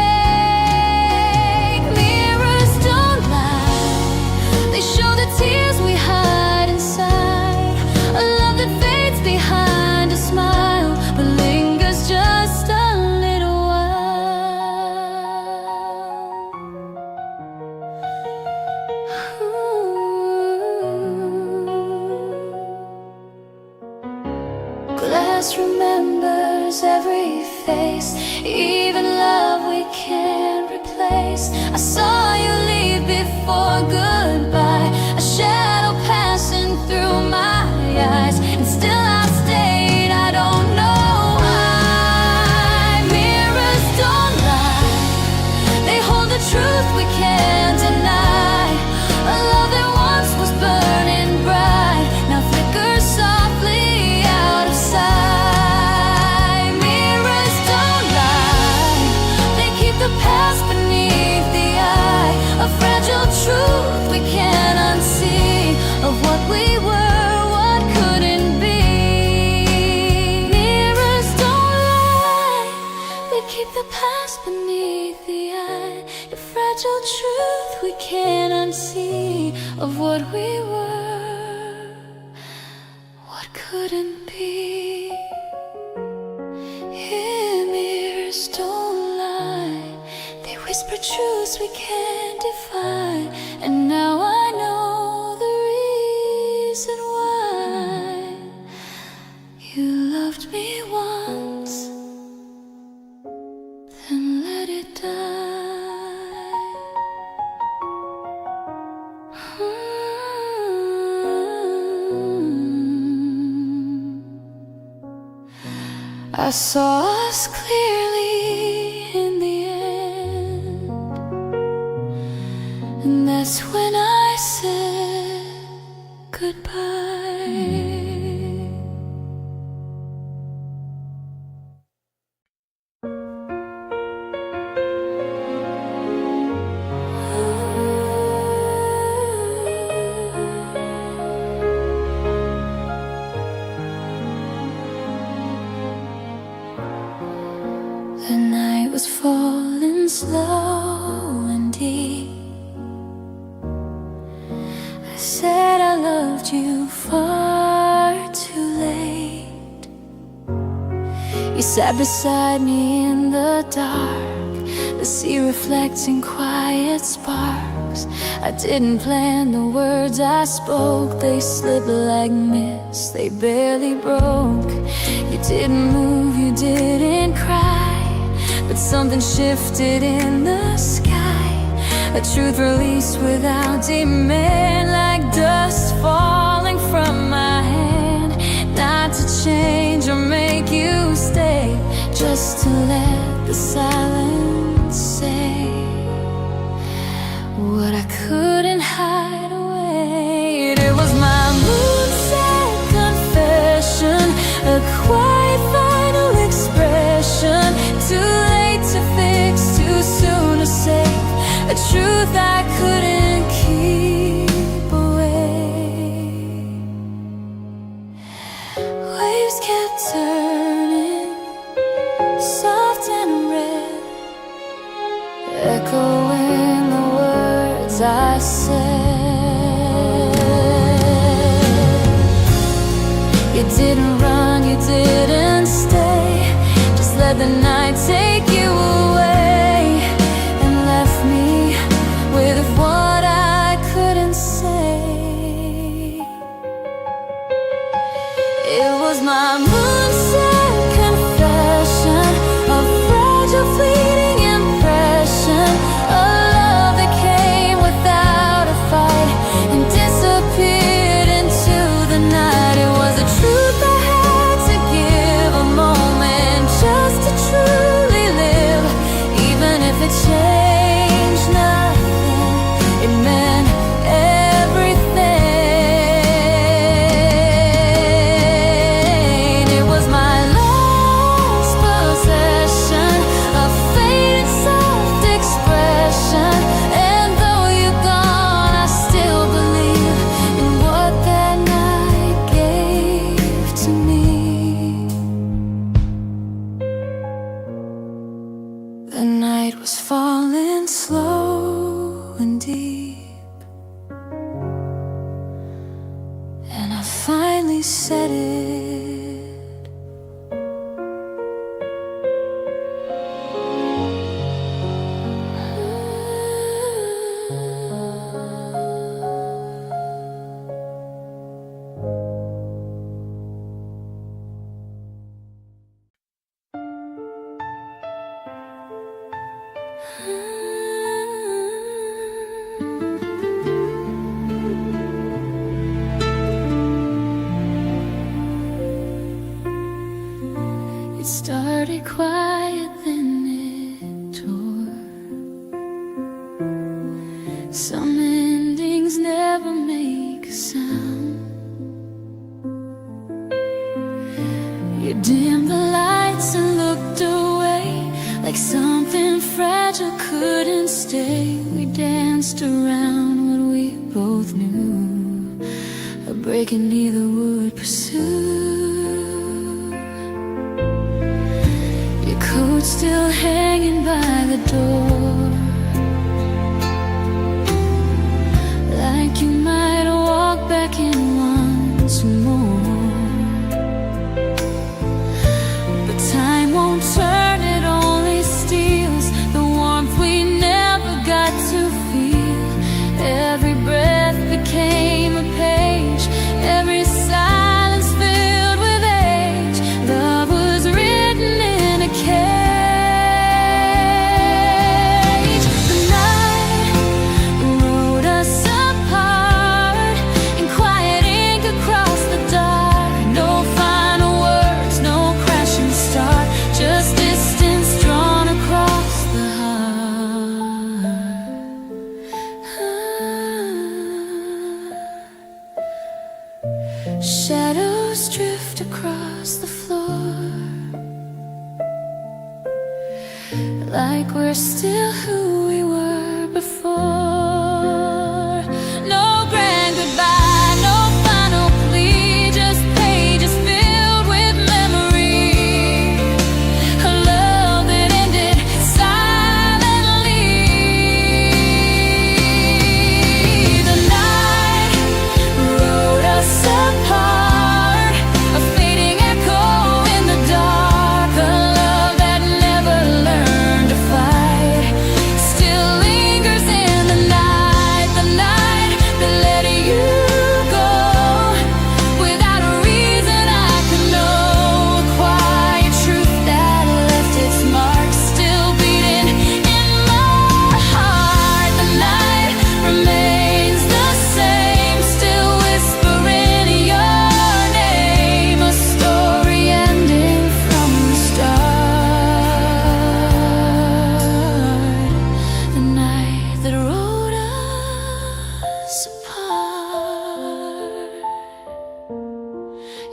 face. Even love we can't replace. I saw you leave before goodbye, a shadow passing through my eyes, and still I stayed. I don't know why. Mirrors don't lie, they hold the truth we can't deny. A love that once was burning bright now flickers softly out of sight. Mirrors don't lie, they keep the past beneath the eye, a fragile truth we can't unsee, of what we were, what couldn't be. Mirrors don't lie, they keep the past beneath the eye, the fragile truth we can't unsee, of what we were, what couldn't be. Here mirrors don't lie, they whisper truths we can't define, and now I know the reason why. You loved me once, then let it die. I saw us clearly in the end, and that's when I said goodbye. The night was falling slow and deep. I said I loved you far too late. You sat beside me in the dark, the sea reflecting quiet sparks. I didn't plan the words I spoke, they slipped like mist, they barely broke. You didn't move, you didn't cry, but something shifted in the sky, a truth released without demand, like dust falling from my hand. Not to change or make you stay, just to let the silence say what I couldn't hide away. It was my moonset confession, a quiet final expression, too late to fix, too soon to save, a truth I couldn't keep away. Waves kept turning, soft and red, echoing the words I said. You didn't run, you didn't stay, just let the night take you away, and left me with what I couldn't say. It was my moonset confession, a fragile fleeting impression, a love that came without a fight and disappeared into the night. It was a truth I had to give a moment, just to truly live, even if it changed nothing, it meant everything. It was my last possession, a faded soft expression, and though you're gone, I still believe in what that night gave to me. The night was falling slow and deep, and I finally said it. It started quiet, then it tore. Some endings never make a sound. You dimmed the lights and looked away, like something fragile couldn't stay. We danced around what we both knew, a break and neither would pursue. Your coat still hanging by the door, like you might walk back in once more. But time won't turn, it only steals the warmth we never got to feel. Every breath became a page, every silence filled with age. Love was written in a cage. The night wrote us apart in quiet ink across the dark. No final words, no crashing start, just distance drawn across the heart. Shadows drift across the floor, like we're still who we were before. No grand goodbye, no final plea, just pages filled with memory. A love that ended silently. The night wrote us apart, a fading echo in the dark. A love that never learned to fight still lingers in the night that let you go. Without a reason I could know, a quiet truth that left its mark still beating in my heart. The night remains the same, still whispering your name, a story ending from the start. The night that wrote us apart.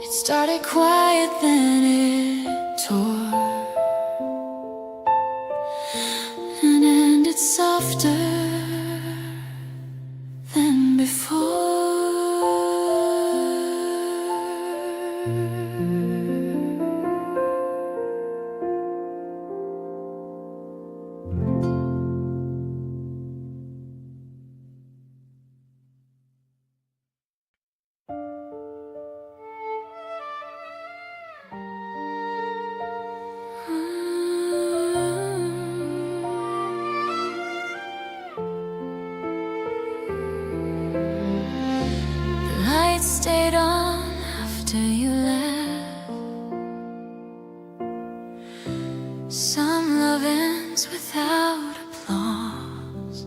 It started quiet, then it tore, and ended softer than before. The lights stayed on after you left. Some love ends without applause.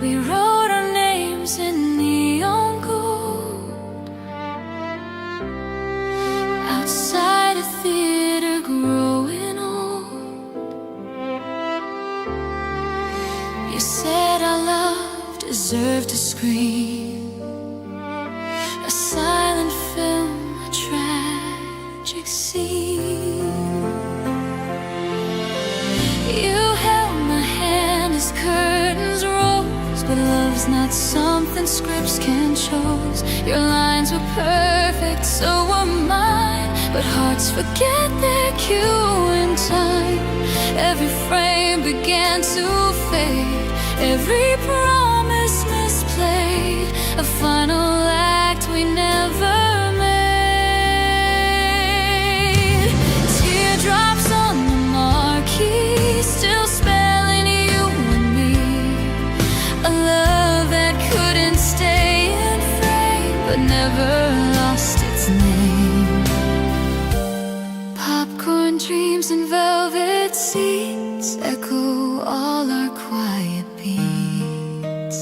We wrote our names in neon gold outside a theater growing old. You said our love deserved to scream, a silent film, a tragic scene. You held my hand as curtains rose, but love's not something scripts can choose. Your lines were perfect, so were mine, but hearts forget their cue in time. Every frame began to fade, every promise misplayed, a final act we never made. Teardrops on the marquee, still spelling you and me. A love that couldn't stay in frame, but never lost its name. Popcorn dreams and velvet seats echo all our quiet beats.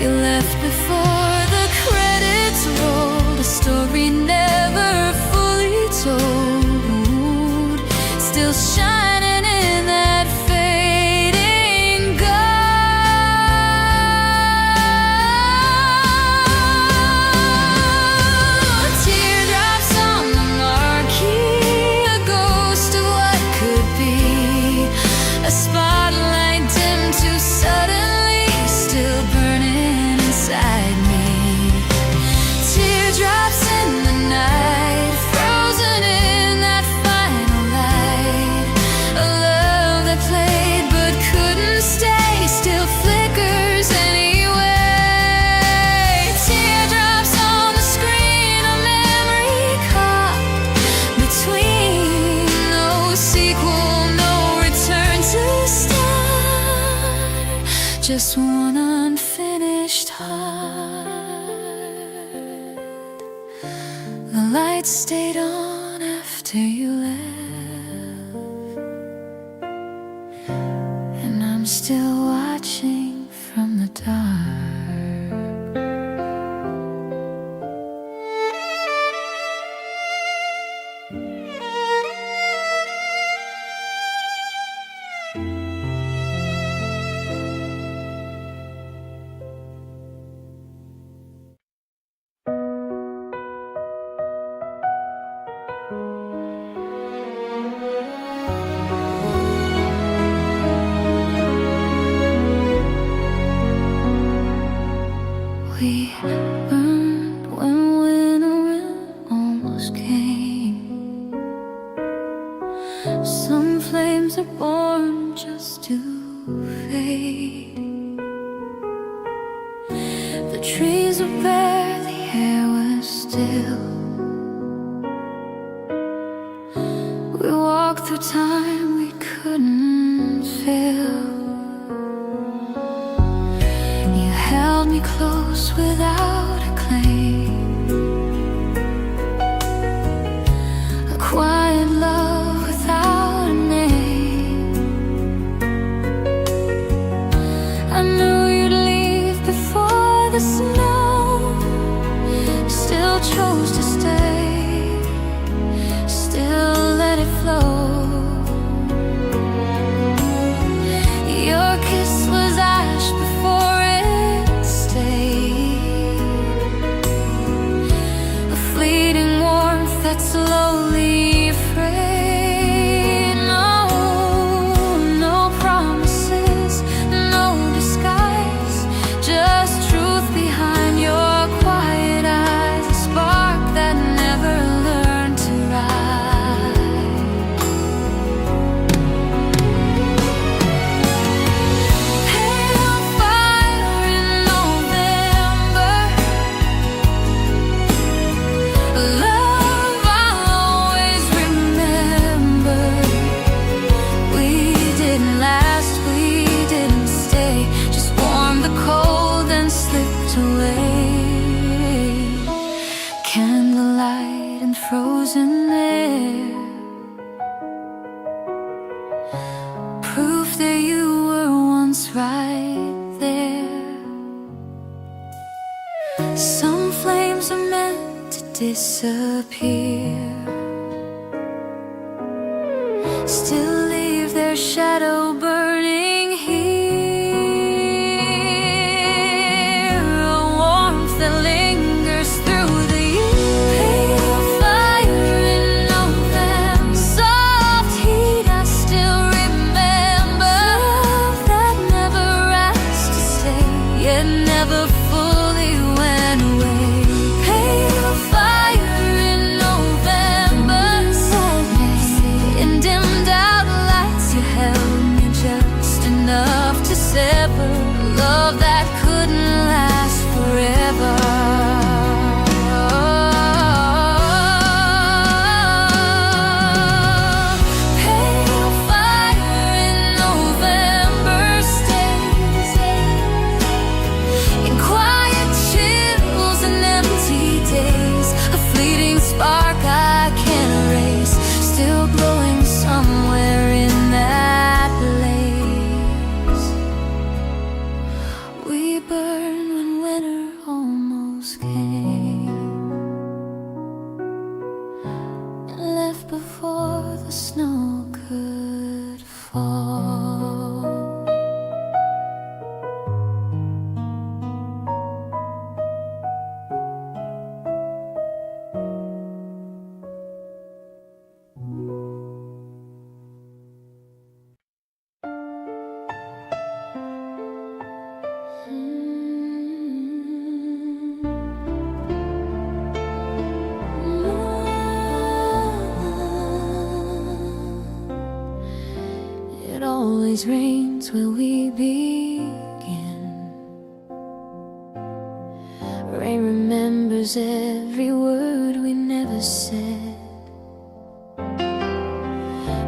You left before the credits rolled, a story never fully told, still shining in that fading gold. Teardrops on the marquee, a ghost of what could be, a spotlight dimmed too suddenly, still burning inside me. Teardrops in the night, frozen in that final light. A love that played but couldn't stay, still flickers anyway. Teardrops on the screen, a memory caught between no sequel, no return to start, just one unfinished heart. The lights stayed on after you left, and I'm still watching from the dark. We burned when winter almost came. Some flames are born just to fade. The trees were bare, the air was still. We walked through time we couldn't feel. You held me close without a claim, a quiet love without a name. I knew you'd leave before the snow, still chose to stay, still let it flow. Your kiss was ash before it stayed, a fleeting warmth that slowly frayed. No, no promises, no disguise, just truth behind your quiet eyes, a spark that never learned to rise. Pale fire in November, love I'll always remember. We didn't last, we didn't stay, just warmed the cold and slipped away. Candlelight and frozen air, proof that you were once right there. Some flames are meant to disappear, still leave their shadow burning here, a warmth that lingers through the years. Pale fire in November, soft heat I still remember, love that never asked to stay, yet never fully went away. Pale fire in November, sadness in dimmed out snow could fall. It always rains where we begin. Rain remembers every word we never said.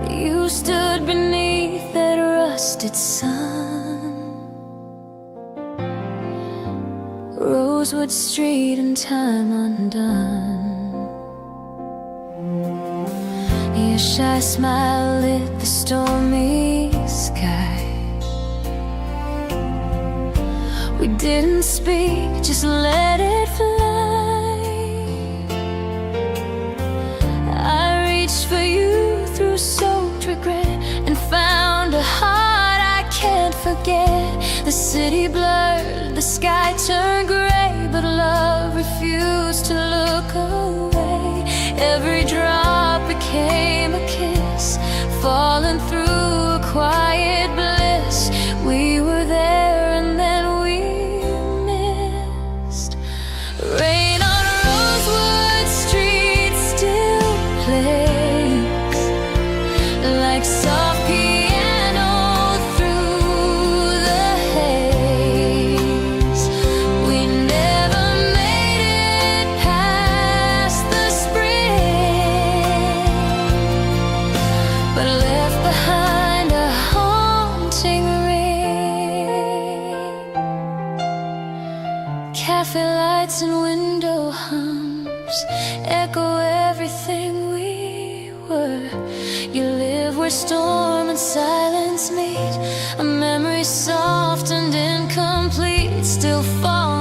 You stood beneath that rusted sun, Rosewood Street and time undone. Your shy smile lit the stormy sky. We didn't speak, just let it fly. I reached for you through soaked regret and found a heart I can't forget. The city blurred, the sky turned gray, but love refused to look away. Every drop became a kiss, falling through a quiet bliss. We were there and then we missed. Rain on Rosewood Street still plays like soft piano through the haze. We never made it past the spring, but left behind a haunting ring. Cafe lights and window hums echo everything we were. You live where storm and silence meet, a memory soft and incomplete, still falling